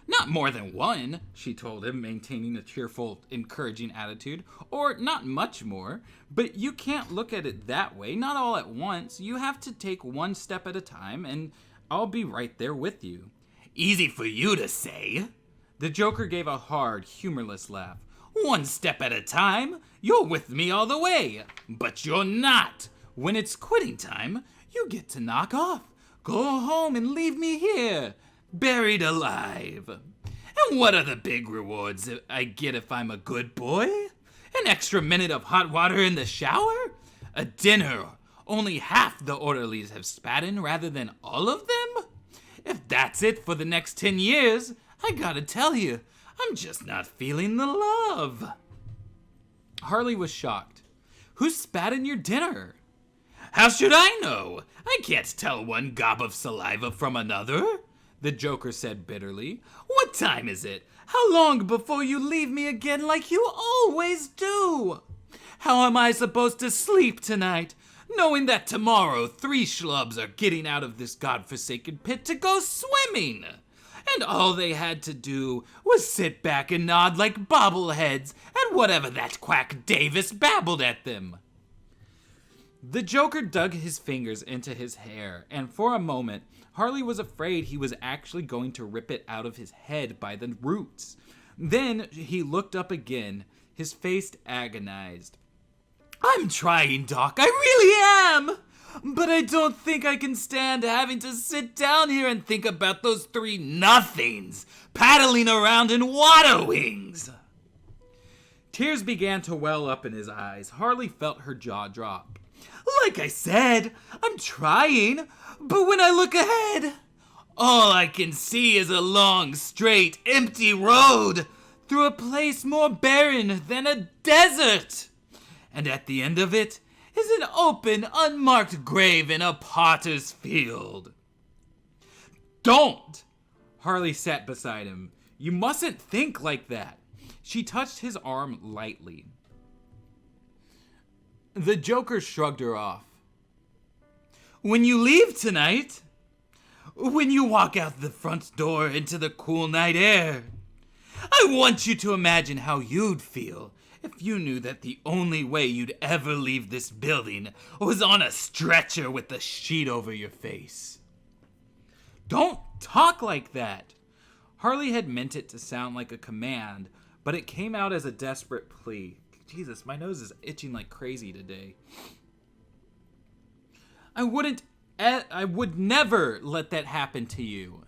Not more than one, she told him, maintaining a cheerful, encouraging attitude. Or not much more. But you can't look at it that way, not all at once. You have to take one step at a time, and I'll be right there with you. Easy for you to say. The Joker gave a hard, humorless laugh. One step at a time. You're with me all the way. But you're not. When it's quitting time, you get to knock off. Go home and leave me here, buried alive. And what are the big rewards I get if I'm a good boy? An extra minute of hot water in the shower? A dinner only half the orderlies have spat in rather than all of them? If that's it for the next 10 years, I gotta tell you, I'm just not feeling the love. Harley was shocked. Who spat in your dinner? How should I know? I can't tell one gob of saliva from another, the Joker said bitterly. What time is it? How long before you leave me again like you always do? How am I supposed to sleep tonight, knowing that tomorrow 3 schlubs are getting out of this godforsaken pit to go swimming? And all they had to do was sit back and nod like bobbleheads at whatever that quack Davis babbled at them. The Joker dug his fingers into his hair, and for a moment, Harley was afraid he was actually going to rip it out of his head by the roots. Then he looked up again, his face agonized. I'm trying, Doc, I really am! But I don't think I can stand having to sit down here and think about those 3 nothings paddling around in water wings. Tears began to well up in his eyes. Harley felt her jaw drop. Like I said, I'm trying, but when I look ahead, all I can see is a long, straight, empty road through a place more barren than a desert. And at the end of it is an open, unmarked grave in a potter's field. Don't! Harley sat beside him. You mustn't think like that. She touched his arm lightly. The Joker shrugged her off. When you leave tonight, when you walk out the front door into the cool night air, I want you to imagine how you'd feel if you knew that the only way you'd ever leave this building was on a stretcher with a sheet over your face. Don't talk like that. Harley had meant it to sound like a command, but it came out as a desperate plea. Jesus, my nose is itching like crazy today. I would never let that happen to you.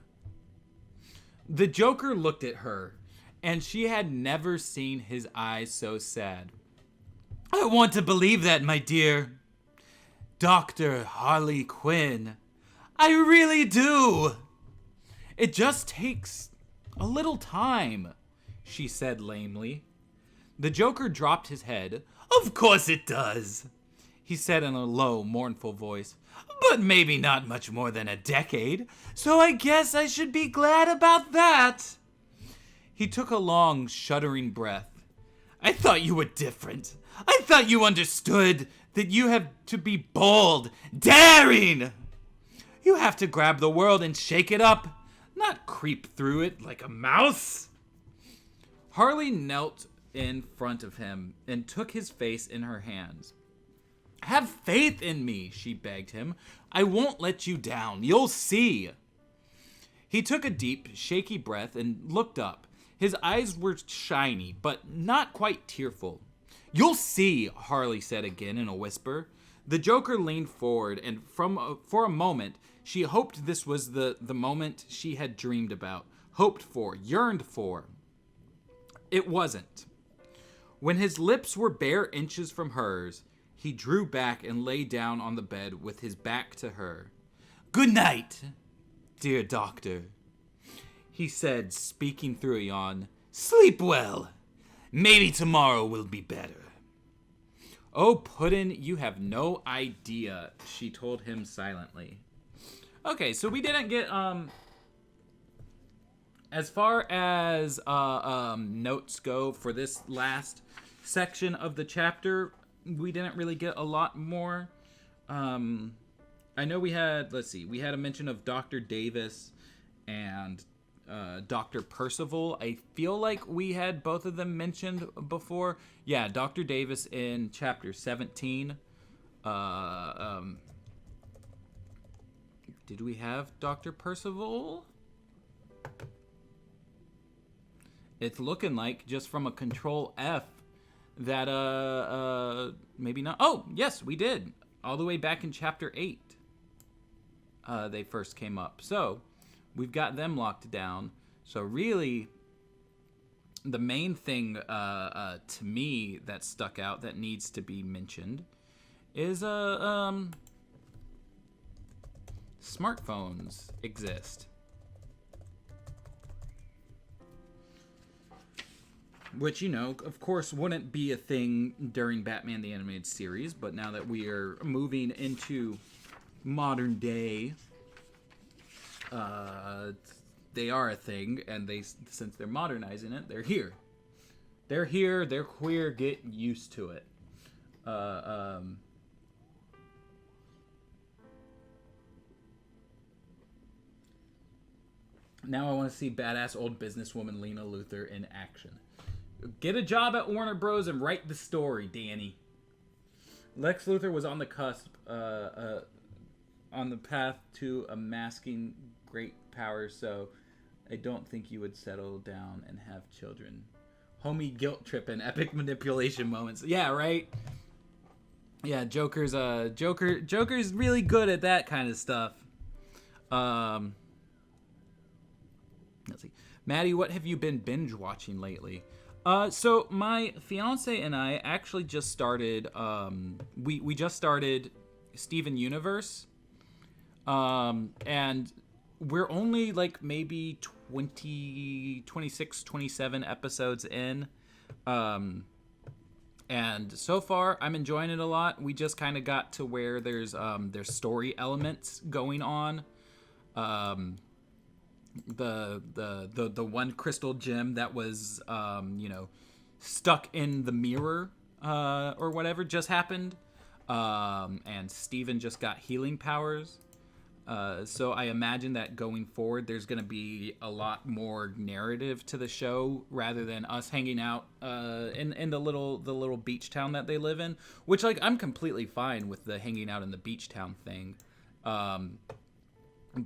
The Joker looked at her, and she had never seen his eyes so sad. I want to believe that, my dear. Dr. Harley Quinn. I really do. It just takes a little time, she said lamely. The Joker dropped his head. Of course it does, he said in a low, mournful voice. But maybe not much more than a decade, so I guess I should be glad about that. He took a long, shuddering breath. I thought you were different. I thought you understood that you have to be bold, daring. You have to grab the world and shake it up, not creep through it like a mouse. Harley knelt in front of him and took his face in her hands. Have faith in me, she begged him. I won't let you down. You'll see. He took a deep, shaky breath and looked up. His eyes were shiny, but not quite tearful. "You'll see," Harley said again in a whisper. The Joker leaned forward, and for a moment, she hoped this was the moment she had dreamed about, hoped for, yearned for. It wasn't. When his lips were bare inches from hers, he drew back and lay down on the bed with his back to her. "Good night, dear doctor," he said, speaking through a yawn. "Sleep well. Maybe tomorrow will be better." "Oh, Puddin', you have no idea," she told him silently. Okay, so we didn't get, as far as notes go for this last section of the chapter, we didn't really get a lot more. I know we had, we had a mention of Dr. Davis and Dr. Percival. I feel like we had both of them mentioned before. Yeah, Dr. Davis in chapter 17. Did we have Dr. Percival? It's looking like, just from a control F, that maybe not. Oh, yes, we did. All the way back in chapter 8. They first came up. So we've got them locked down. So really, the main thing to me that stuck out that needs to be mentioned is smartphones exist. Which, of course, wouldn't be a thing during Batman the Animated Series, but now that we are moving into modern day, they are a thing, and since they're modernizing it, they're here. They're here, they're queer, get used to it. Now I want to see badass old businesswoman Lena Luthor in action. Get a job at Warner Bros. And write the story, Danny. Lex Luthor was on the cusp, on the path to amassing great power, so I don't think you would settle down and have children. Homie guilt trip and epic manipulation moments. Yeah, right? Yeah, Joker's really good at that kind of stuff. Let's see. Maddie, what have you been binge watching lately? So my fiance and I actually just started, we just started Steven Universe. And we're only like maybe 26, 27 episodes in. And so far I'm enjoying it a lot. We just kind of got to where there's story elements going on. The one crystal gem that was stuck in the mirror or whatever just happened, and Steven just got healing powers, so I imagine that going forward there's going to be a lot more narrative to the show rather than us hanging out in the little beach town that they live in, which, like, I'm completely fine with the hanging out in the beach town thing.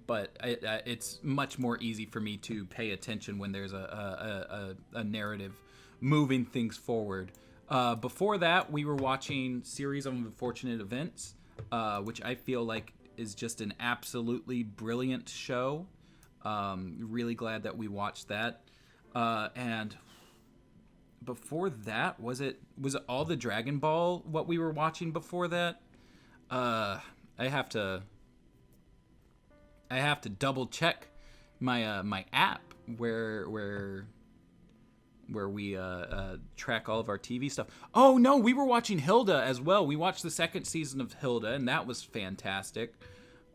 But it's much more easy for me to pay attention when there's a narrative moving things forward. Before that, we were watching Series of Unfortunate Events, which I feel like is just an absolutely brilliant show. Really glad that we watched that. And before that, was it all the Dragon Ball what we were watching before that? I have to double check my my app where we track all of our TV stuff. Oh no, we were watching Hilda as well. We watched the second season of Hilda, and that was fantastic.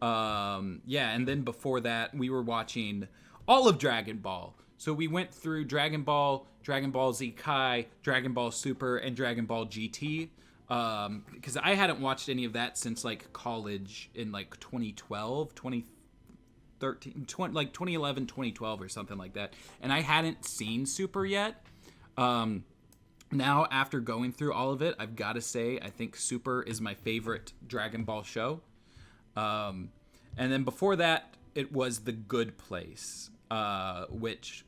Yeah, and then before that, we were watching all of Dragon Ball. So we went through Dragon Ball, Dragon Ball Z Kai, Dragon Ball Super, and Dragon Ball GT. Because I hadn't watched any of that since like college in like 2012, 2011, 2012 or something like that. And I hadn't seen Super yet. Now, after going through all of it, I've got to say, I think Super is my favorite Dragon Ball show. And then before that, it was The Good Place, which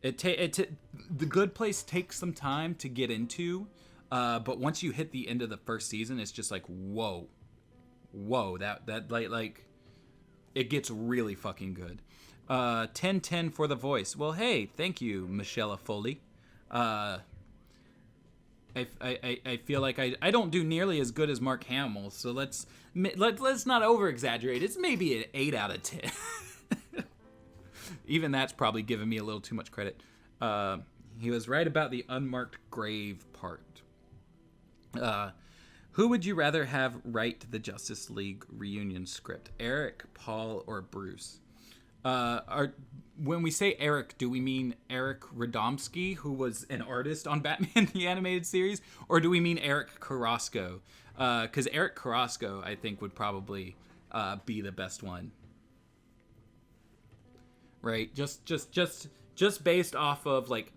The Good Place takes some time to get into. But once you hit the end of the first season, it's just like, whoa, that like it gets really fucking good. 10/10 for the voice. Well, hey, thank you, Michelle Foley. I feel like I don't do nearly as good as Mark Hamill, so let's not over exaggerate. It's maybe an 8 out of 10. Even that's probably giving me a little too much credit. He was right about the unmarked grave part. Who would you rather have write the Justice League reunion script? Eric, Paul, or Bruce? When we say Eric, do we mean Eric Radomski, who was an artist on Batman the Animated Series, or do we mean Eric Carrasco? Because Eric Carrasco, I think, would probably be the best one, right? Just based off of like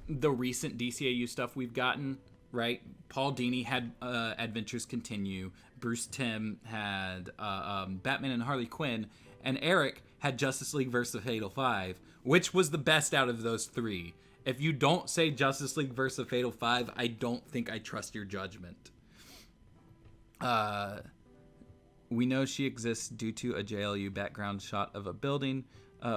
the recent DCAU stuff we've gotten, right? Paul Dini had Adventures Continue. Bruce Timm had Batman and Harley Quinn, and Eric had Justice League vs. the Fatal Five, which was the best out of those three. If you don't say Justice League vs. the Fatal Five, I don't think I trust your judgment. We know she exists due to a JLU background shot of a building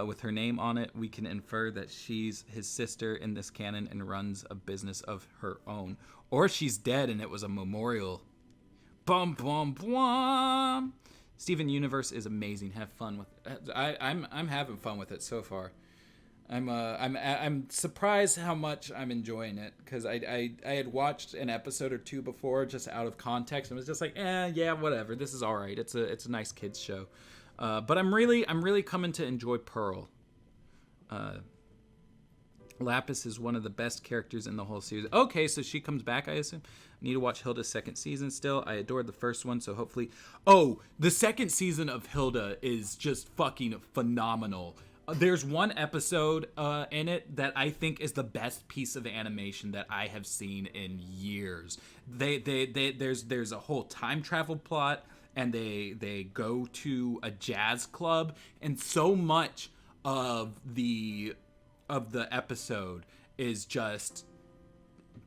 with her name on it. We can infer that she's his sister in this canon and runs a business of her own. Or she's dead and it was a memorial. Bum, bum, bum. Steven Universe is amazing. Have fun with it. I'm having fun with it so far. I'm surprised how much I'm enjoying it, because I had watched an episode or two before just out of context and was just like, yeah, whatever. This is all right. It's a nice kids show. But I'm really coming to enjoy Pearl. Lapis is one of the best characters in the whole series. Okay, so she comes back, I assume. I need to watch Hilda's second season still. I adored the first one, so hopefully... Oh, the second season of Hilda is just fucking phenomenal. There's one episode in it that I think is the best piece of animation that I have seen in years. There's a whole time travel plot, and they go to a jazz club, and so much of the episode is just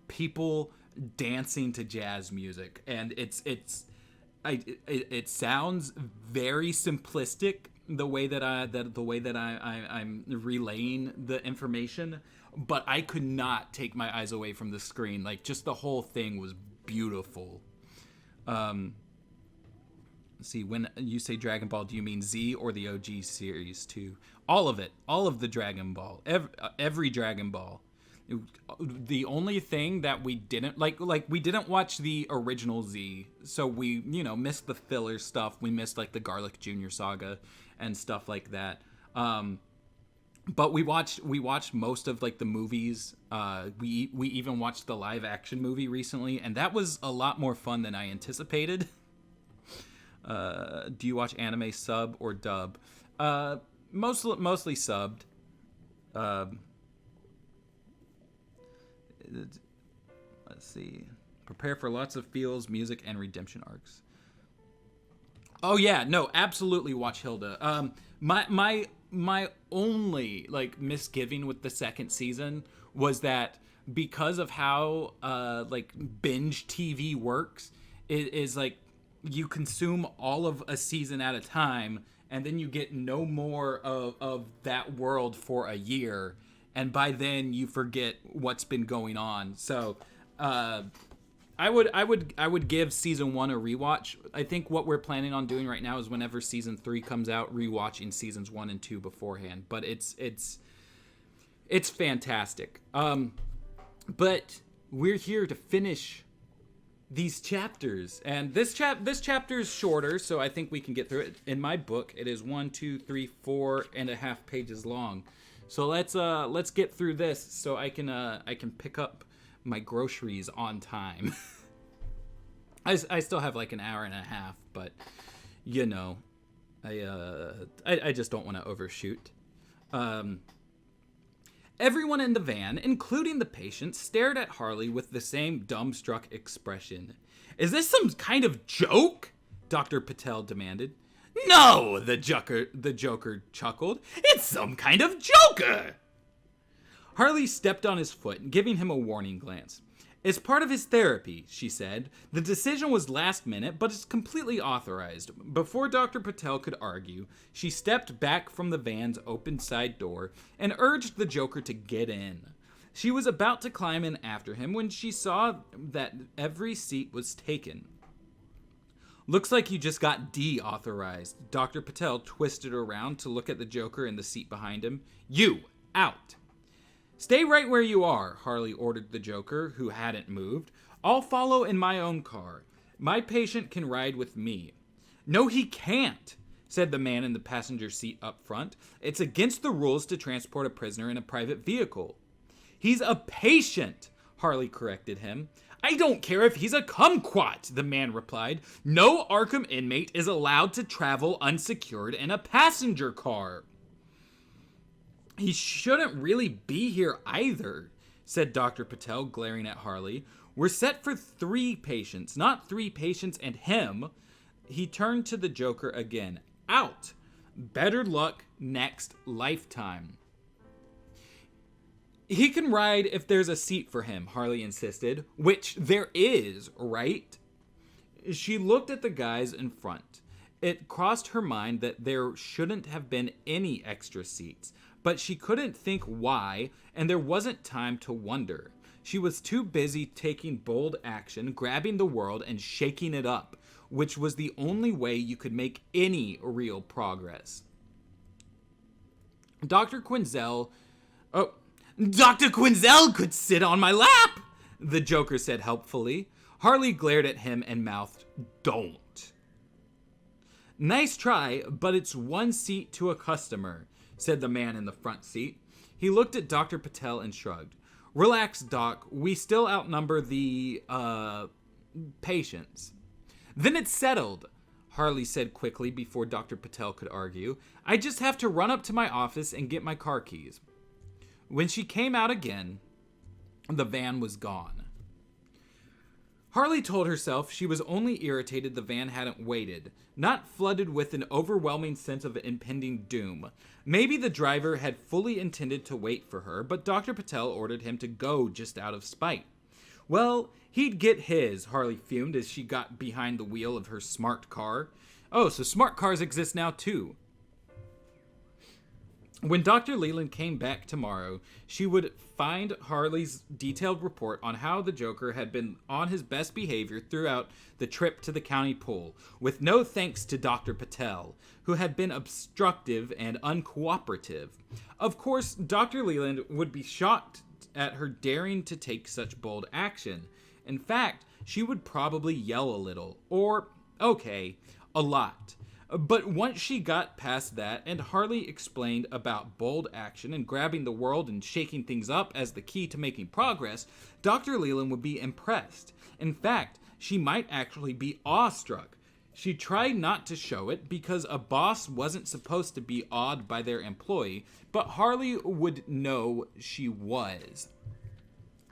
people dancing to jazz music, and it sounds very simplistic the way that I'm relaying the information, but I could not take my eyes away from the screen. Like, just the whole thing was beautiful. Let's see, when you say Dragon Ball, do you mean Z or the OG series too? All of it, all of the Dragon Ball, every Dragon Ball. The only thing that we didn't like we didn't watch the original Z, so we missed the filler stuff. We missed like the Garlic Jr. saga and stuff like that. But we watched most of like the movies. We even watched the live action movie recently, and that was a lot more fun than I anticipated. Do you watch anime sub or dub? Mostly subbed. Let's see. Prepare for lots of feels, music, and redemption arcs. Oh yeah, no, absolutely watch Hilda. My only like misgiving with the second season was that because of how like binge TV works, it is like you consume all of a season at a time, and then you get no more of that world for a year. And by then you forget what's been going on. So, I would give season 1 a rewatch. I think what we're planning on doing right now is whenever season 3 comes out, rewatching seasons 1 and 2 beforehand. But it's fantastic. But we're here to finish these chapters, and this chapter is shorter, so I think we can get through it. In my book, it is 4.5 pages long. So let's get through this so I can pick up my groceries on time. I still have like an hour and a half, but I just don't want to overshoot. Everyone in the van, including the patient, stared at Harley with the same dumbstruck expression. "Is this some kind of joke?" Dr. Patel demanded. "No," the Joker chuckled. "It's some kind of joker." Harley stepped on his foot, giving him a warning glance. It's part of his therapy, she said. The decision was last minute, but it's completely authorized. Before Dr. Patel could argue, she stepped back from the van's open side door and urged the Joker to get in. She was about to climb in after him when she saw that every seat was taken. Looks like you just got deauthorized. Dr. Patel twisted around to look at the Joker in the seat behind him. You, out. Stay right where you are, Harley ordered the Joker, who hadn't moved. I'll follow in my own car. My patient can ride with me. No, he can't, said the man in the passenger seat up front. It's against the rules to transport a prisoner in a private vehicle. He's a patient, Harley corrected him. I don't care if he's a kumquat, the man replied. No Arkham inmate is allowed to travel unsecured in a passenger car. He shouldn't really be here either, said Dr. Patel, glaring at Harley. We're set for 3 patients, not 3 patients and him. He turned to the Joker again. Out. Better luck next lifetime. He can ride if there's a seat for him, Harley insisted, which there is, right? She looked at the guys in front. It crossed her mind that there shouldn't have been any extra seats, but she couldn't think why, and there wasn't time to wonder. She was too busy taking bold action, grabbing the world, and shaking it up, which was the only way you could make any real progress. Dr. Quinzel could sit on my lap, the Joker said helpfully. Harley glared at him and mouthed, don't. Nice try, but it's 1 seat to a customer, said the man in the front seat. He looked at Dr. Patel and shrugged. Relax, Doc. We still outnumber the, patients. Then it's settled, Harley said quickly before Dr. Patel could argue. I just have to run up to my office and get my car keys. When she came out again, the van was gone. Harley told herself she was only irritated the van hadn't waited, not flooded with an overwhelming sense of impending doom. Maybe the driver had fully intended to wait for her, but Dr. Patel ordered him to go just out of spite. Well, he'd get his, Harley fumed as she got behind the wheel of her smart car. Oh, so smart cars exist now too. When Dr. Leland came back tomorrow, she would find Harley's detailed report on how the Joker had been on his best behavior throughout the trip to the county pool, with no thanks to Dr. Patel, who had been obstructive and uncooperative. Of course, Dr. Leland would be shocked at her daring to take such bold action. In fact, she would probably yell a little, or, okay, a lot. But once she got past that and Harley explained about bold action and grabbing the world and shaking things up as the key to making progress, Dr. Leland would be impressed. In fact, she might actually be awestruck. She tried not to show it because a boss wasn't supposed to be awed by their employee, but Harley would know she was.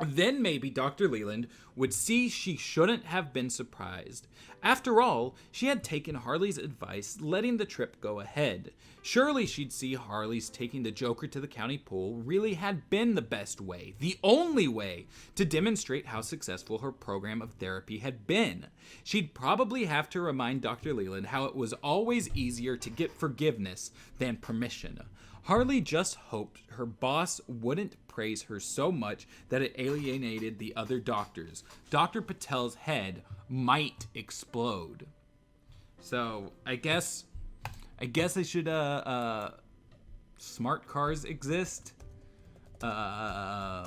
Then maybe Dr. Leland would see she shouldn't have been surprised. After all, she had taken Harley's advice, letting the trip go ahead. Surely she'd see Harley's taking the Joker to the county pool really had been the best way, the only way, to demonstrate how successful her program of therapy had been. She'd probably have to remind Dr. Leland how it was always easier to get forgiveness than permission. Harley just hoped her boss wouldn't praise her so much that it alienated the other doctors. Dr. Patel's head might explode. So, I guess I should, smart cars exist. So,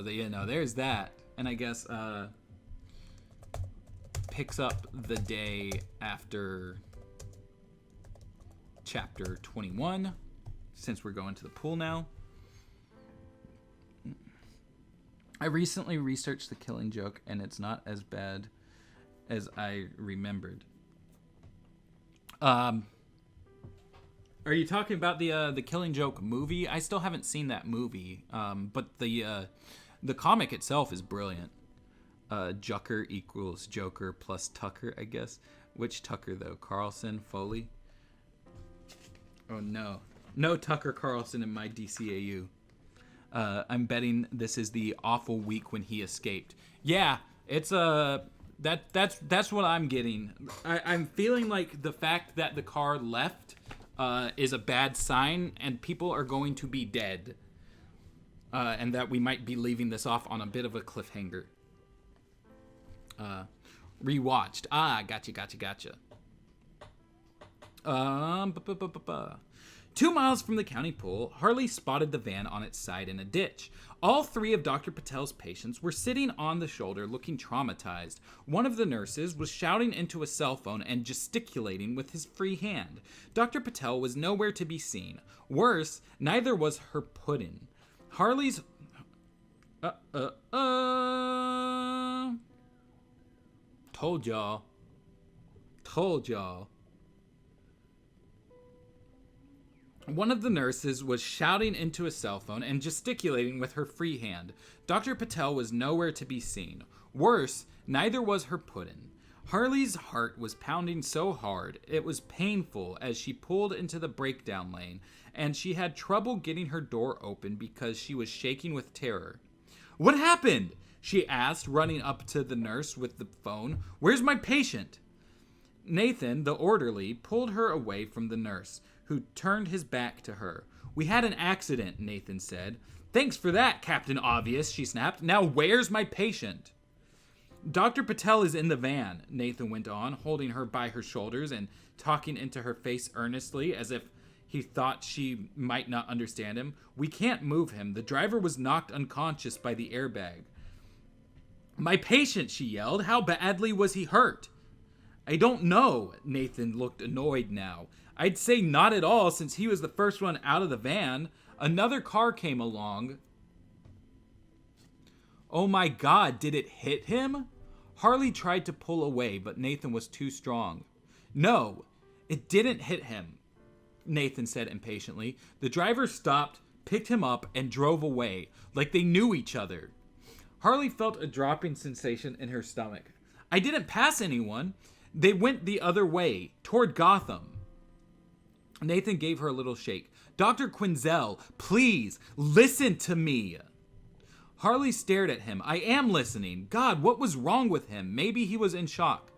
there's that. And I guess, picks up the day after chapter 21, since we're going to the pool now. I recently researched The Killing Joke, and it's not as bad as I remembered. Are you talking about the Killing Joke movie? I still haven't seen that movie, but the comic itself is brilliant. Jucker equals Joker plus Tucker, I guess. Which Tucker, though? Carlson? Foley? Oh, no. No Tucker Carlson in my DCAU. I'm betting this is the awful week when he escaped. Yeah, it's that's what I'm getting. I'm feeling like the fact that the car left is a bad sign, and people are going to be dead, and that we might be leaving this off on a bit of a cliffhanger. Rewatched. Gotcha. 2 miles from the county pool, Harley spotted the van on its side in a ditch. All 3 of Dr. Patel's patients were sitting on the shoulder looking traumatized. One of the nurses was shouting into a cell phone and gesticulating with his free hand. Dr. Patel was nowhere to be seen. Worse, neither was her pudding. Harley's... Told y'all. One of the nurses was shouting into a cell phone and gesticulating with her free hand. Dr. Patel was nowhere to be seen. Worse, neither was her puddin'. Harley's heart was pounding so hard, it was painful as she pulled into the breakdown lane, and she had trouble getting her door open because she was shaking with terror. "What happened?" she asked, running up to the nurse with the phone. "Where's my patient?" Nathan, the orderly, pulled her away from the nurse, who turned his back to her. "We had an accident," Nathan said. "Thanks for that, Captain Obvious," she snapped. "Now where's my patient?" "Dr. Patel is in the van," Nathan went on, holding her by her shoulders and talking into her face earnestly as if he thought she might not understand him. "We can't move him. The driver was knocked unconscious by the airbag." "My patient," she yelled. "How badly was he hurt?" "I don't know." Nathan looked annoyed now. "I'd say not at all, since he was the first one out of the van. Another car came along." "Oh my God, did it hit him?" Harley tried to pull away, but Nathan was too strong. "No, it didn't hit him," Nathan said impatiently. "The driver stopped, picked him up, and drove away, like they knew each other." Harley felt a dropping sensation in her stomach. "I didn't pass anyone. They went the other way, toward Gotham." Nathan gave her a little shake. "Dr. Quinzel, please, listen to me." Harley stared at him. "I am listening. God, what was wrong with him? Maybe he was in shock."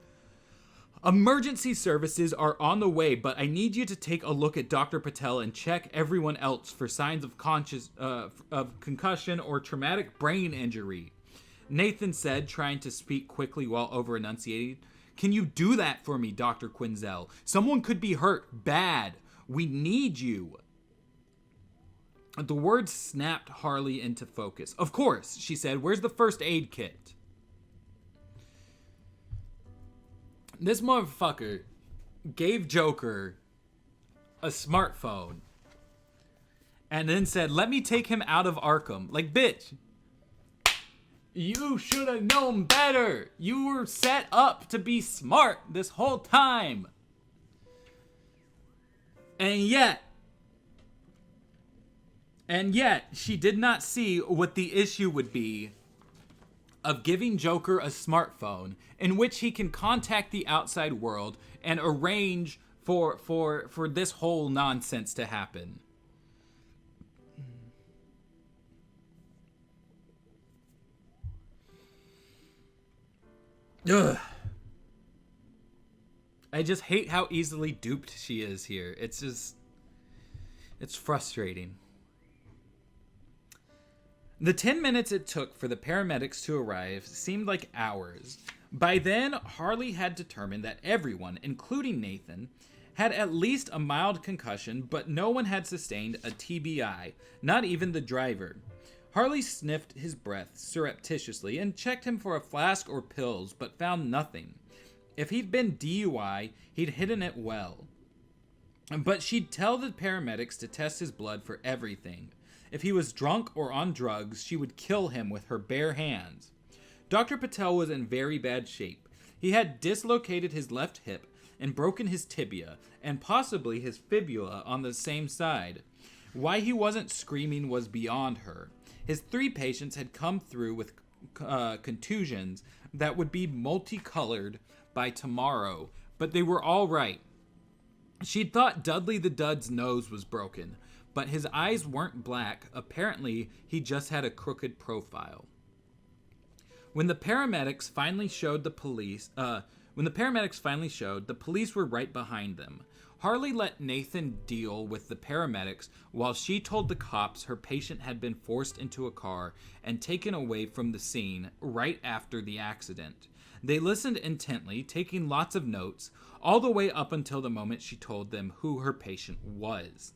"Emergency services are on the way, but I need you to take a look at Dr. Patel and check everyone else for signs of concussion or traumatic brain injury," Nathan said, trying to speak quickly while over-enunciating. "Can you do that for me, Dr. Quinzel? Someone could be hurt bad. We need you." The words snapped Harley into focus. "Of course," she said. "Where's the first aid kit?" This motherfucker gave Joker a smartphone and then said, "Let me take him out of Arkham." Like, bitch, you should have known better. You were set up to be smart this whole time. And yet, she did not see what the issue would be of giving Joker a smartphone in which he can contact the outside world and arrange for this whole nonsense to happen. Ugh. I just hate how easily duped she is here. It's frustrating. The 10 minutes it took for the paramedics to arrive seemed like hours. By then, Harley had determined that everyone, including Nathan, had at least a mild concussion, but no one had sustained a TBI, not even the driver. Harley sniffed his breath surreptitiously and checked him for a flask or pills, but found nothing. If he'd been DUI, he'd hidden it well. But she'd tell the paramedics to test his blood for everything. If he was drunk or on drugs, she would kill him with her bare hands. Dr. Patel was in very bad shape. He had dislocated his left hip and broken his tibia, and possibly his fibula on the same side. Why he wasn't screaming was beyond her. His 3 patients had come through with contusions that would be multicolored by tomorrow, but they were all right. She'd thought Dudley the Dud's nose was broken, but his eyes weren't black. Apparently, he just had a crooked profile. When the paramedics finally showed, the police were right behind them. Harley let Nathan deal with the paramedics while she told the cops her patient had been forced into a car and taken away from the scene right after the accident. They listened intently, taking lots of notes, all the way up until the moment she told them who her patient was.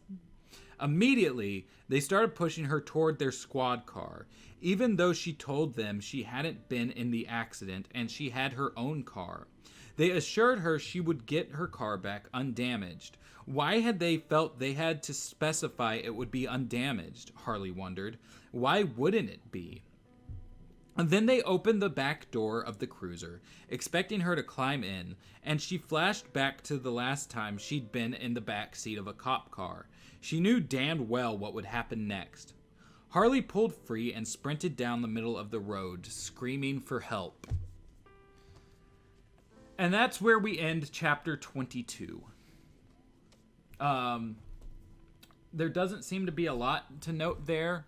Immediately, they started pushing her toward their squad car, even though she told them she hadn't been in the accident and she had her own car. They assured her she would get her car back undamaged. Why had they felt they had to specify it would be undamaged, Harley wondered. Why wouldn't it be? And then they opened the back door of the cruiser, expecting her to climb in, and she flashed back to the last time she'd been in the back seat of a cop car. She knew damn well what would happen next. Harley pulled free and sprinted down the middle of the road, screaming for help. And that's where we end chapter 22. There doesn't seem to be a lot to note there.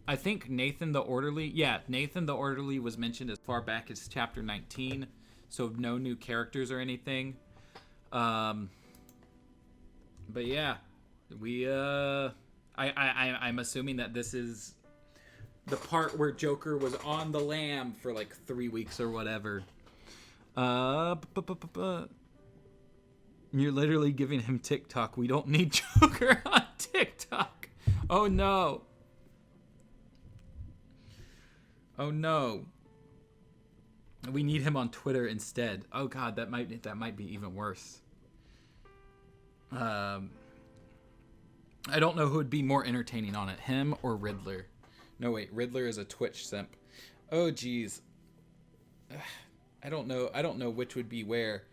I think Nathan the Orderly was mentioned as far back as chapter 19, so no new characters or anything. But yeah, I'm assuming that this is the part where Joker was on the lam for like 3 weeks or whatever. You're literally giving him TikTok. We don't need Joker on TikTok. Oh no. Oh no. We need him on Twitter instead. Oh god, that might be even worse. I don't know who would be more entertaining on it, him or Riddler. No wait, Riddler is a Twitch simp. Oh geez. I don't know which would be where.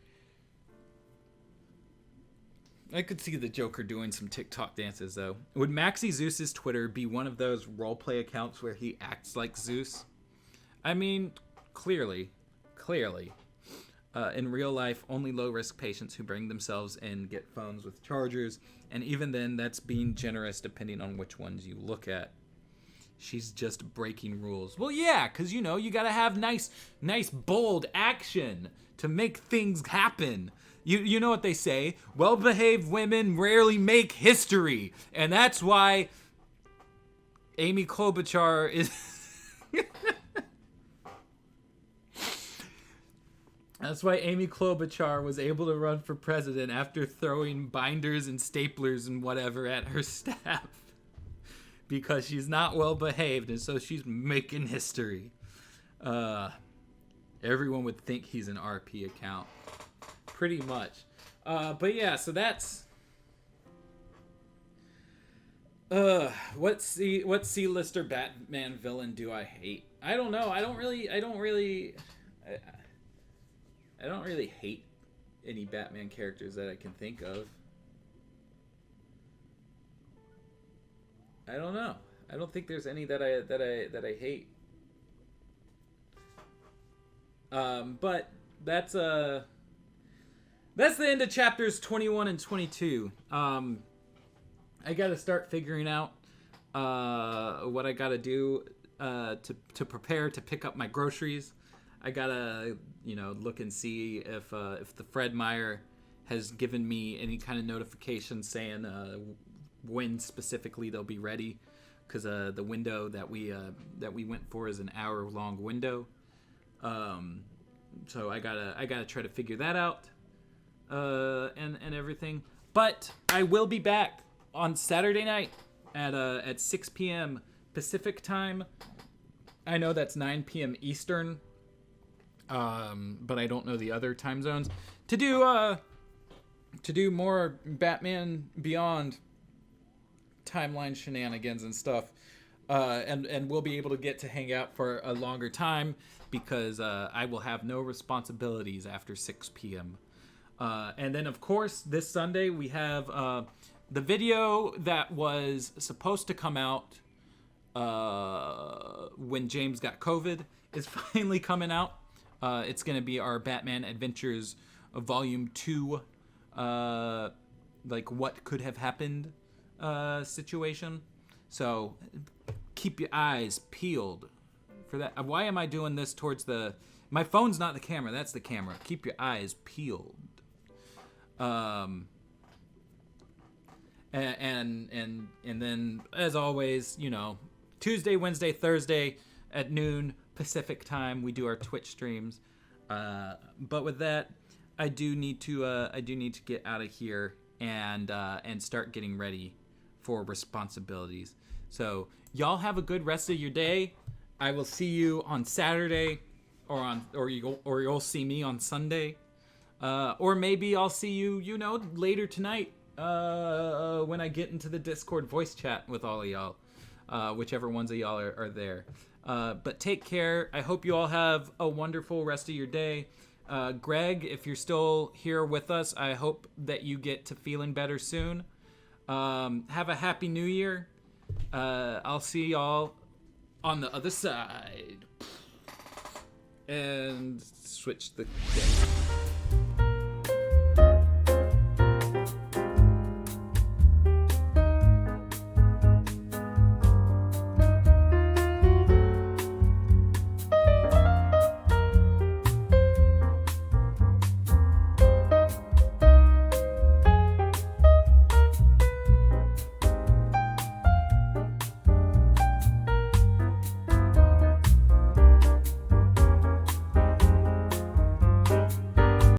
I could see the Joker doing some TikTok dances, though. Would Maxi Zeus's Twitter be one of those roleplay accounts where he acts like Zeus? I mean, clearly. In real life, only low-risk patients who bring themselves in get phones with chargers, and even then, that's being generous depending on which ones you look at. She's just breaking rules. Well, yeah, because, you gotta have nice, bold action to make things happen. You know what they say, well-behaved women rarely make history. And that's why Amy Klobuchar is... That's why Amy Klobuchar was able to run for president after throwing binders and staplers and whatever at her staff. Because she's not well-behaved, and so she's making history. Everyone would think he's an RP account. Pretty much. But yeah, so that's... What C-lister Batman villain do I hate? I don't know. I don't really hate any Batman characters that I can think of. I don't know. I don't think there's any that I hate. But that's the end of chapters 21 and 22. I got to start figuring out what I got to do to prepare to pick up my groceries. I gotta look and see if the Fred Meyer has given me any kind of notification saying when specifically they'll be ready, because the window that we went for is an hour-long window. So I gotta try to figure that out and everything. But I will be back on Saturday night at 6 p.m. Pacific time. I know that's 9 p.m. Eastern, but I don't know the other time zones. To do more Batman Beyond timeline shenanigans and stuff, and we'll be able to get to hang out for a longer time because I will have no responsibilities after 6 p.m. And then, of course, this Sunday we have the video that was supposed to come out when James got COVID is finally coming out. It's going to be our Batman Adventures Volume 2, like what could have happened situation. So keep your eyes peeled for that. Why am I doing this towards the... My phone's not the camera. That's the camera. Keep your eyes peeled. And then, as always, you know, Tuesday, Wednesday, Thursday at noon Pacific time, we do our Twitch streams. But with that, I do need to get out of here and start getting ready for responsibilities. So y'all have a good rest of your day. I will see you on Saturday, or you'll see me on Sunday, or maybe I'll see you, you know, later tonight when I get into the Discord voice chat with all of y'all, whichever ones of y'all are there. But take care. I hope you all have a wonderful rest of your day. Greg, if you're still here with us, I hope that you get to feeling better soon. Have a happy new year. I'll see y'all on the other side. And switch the game.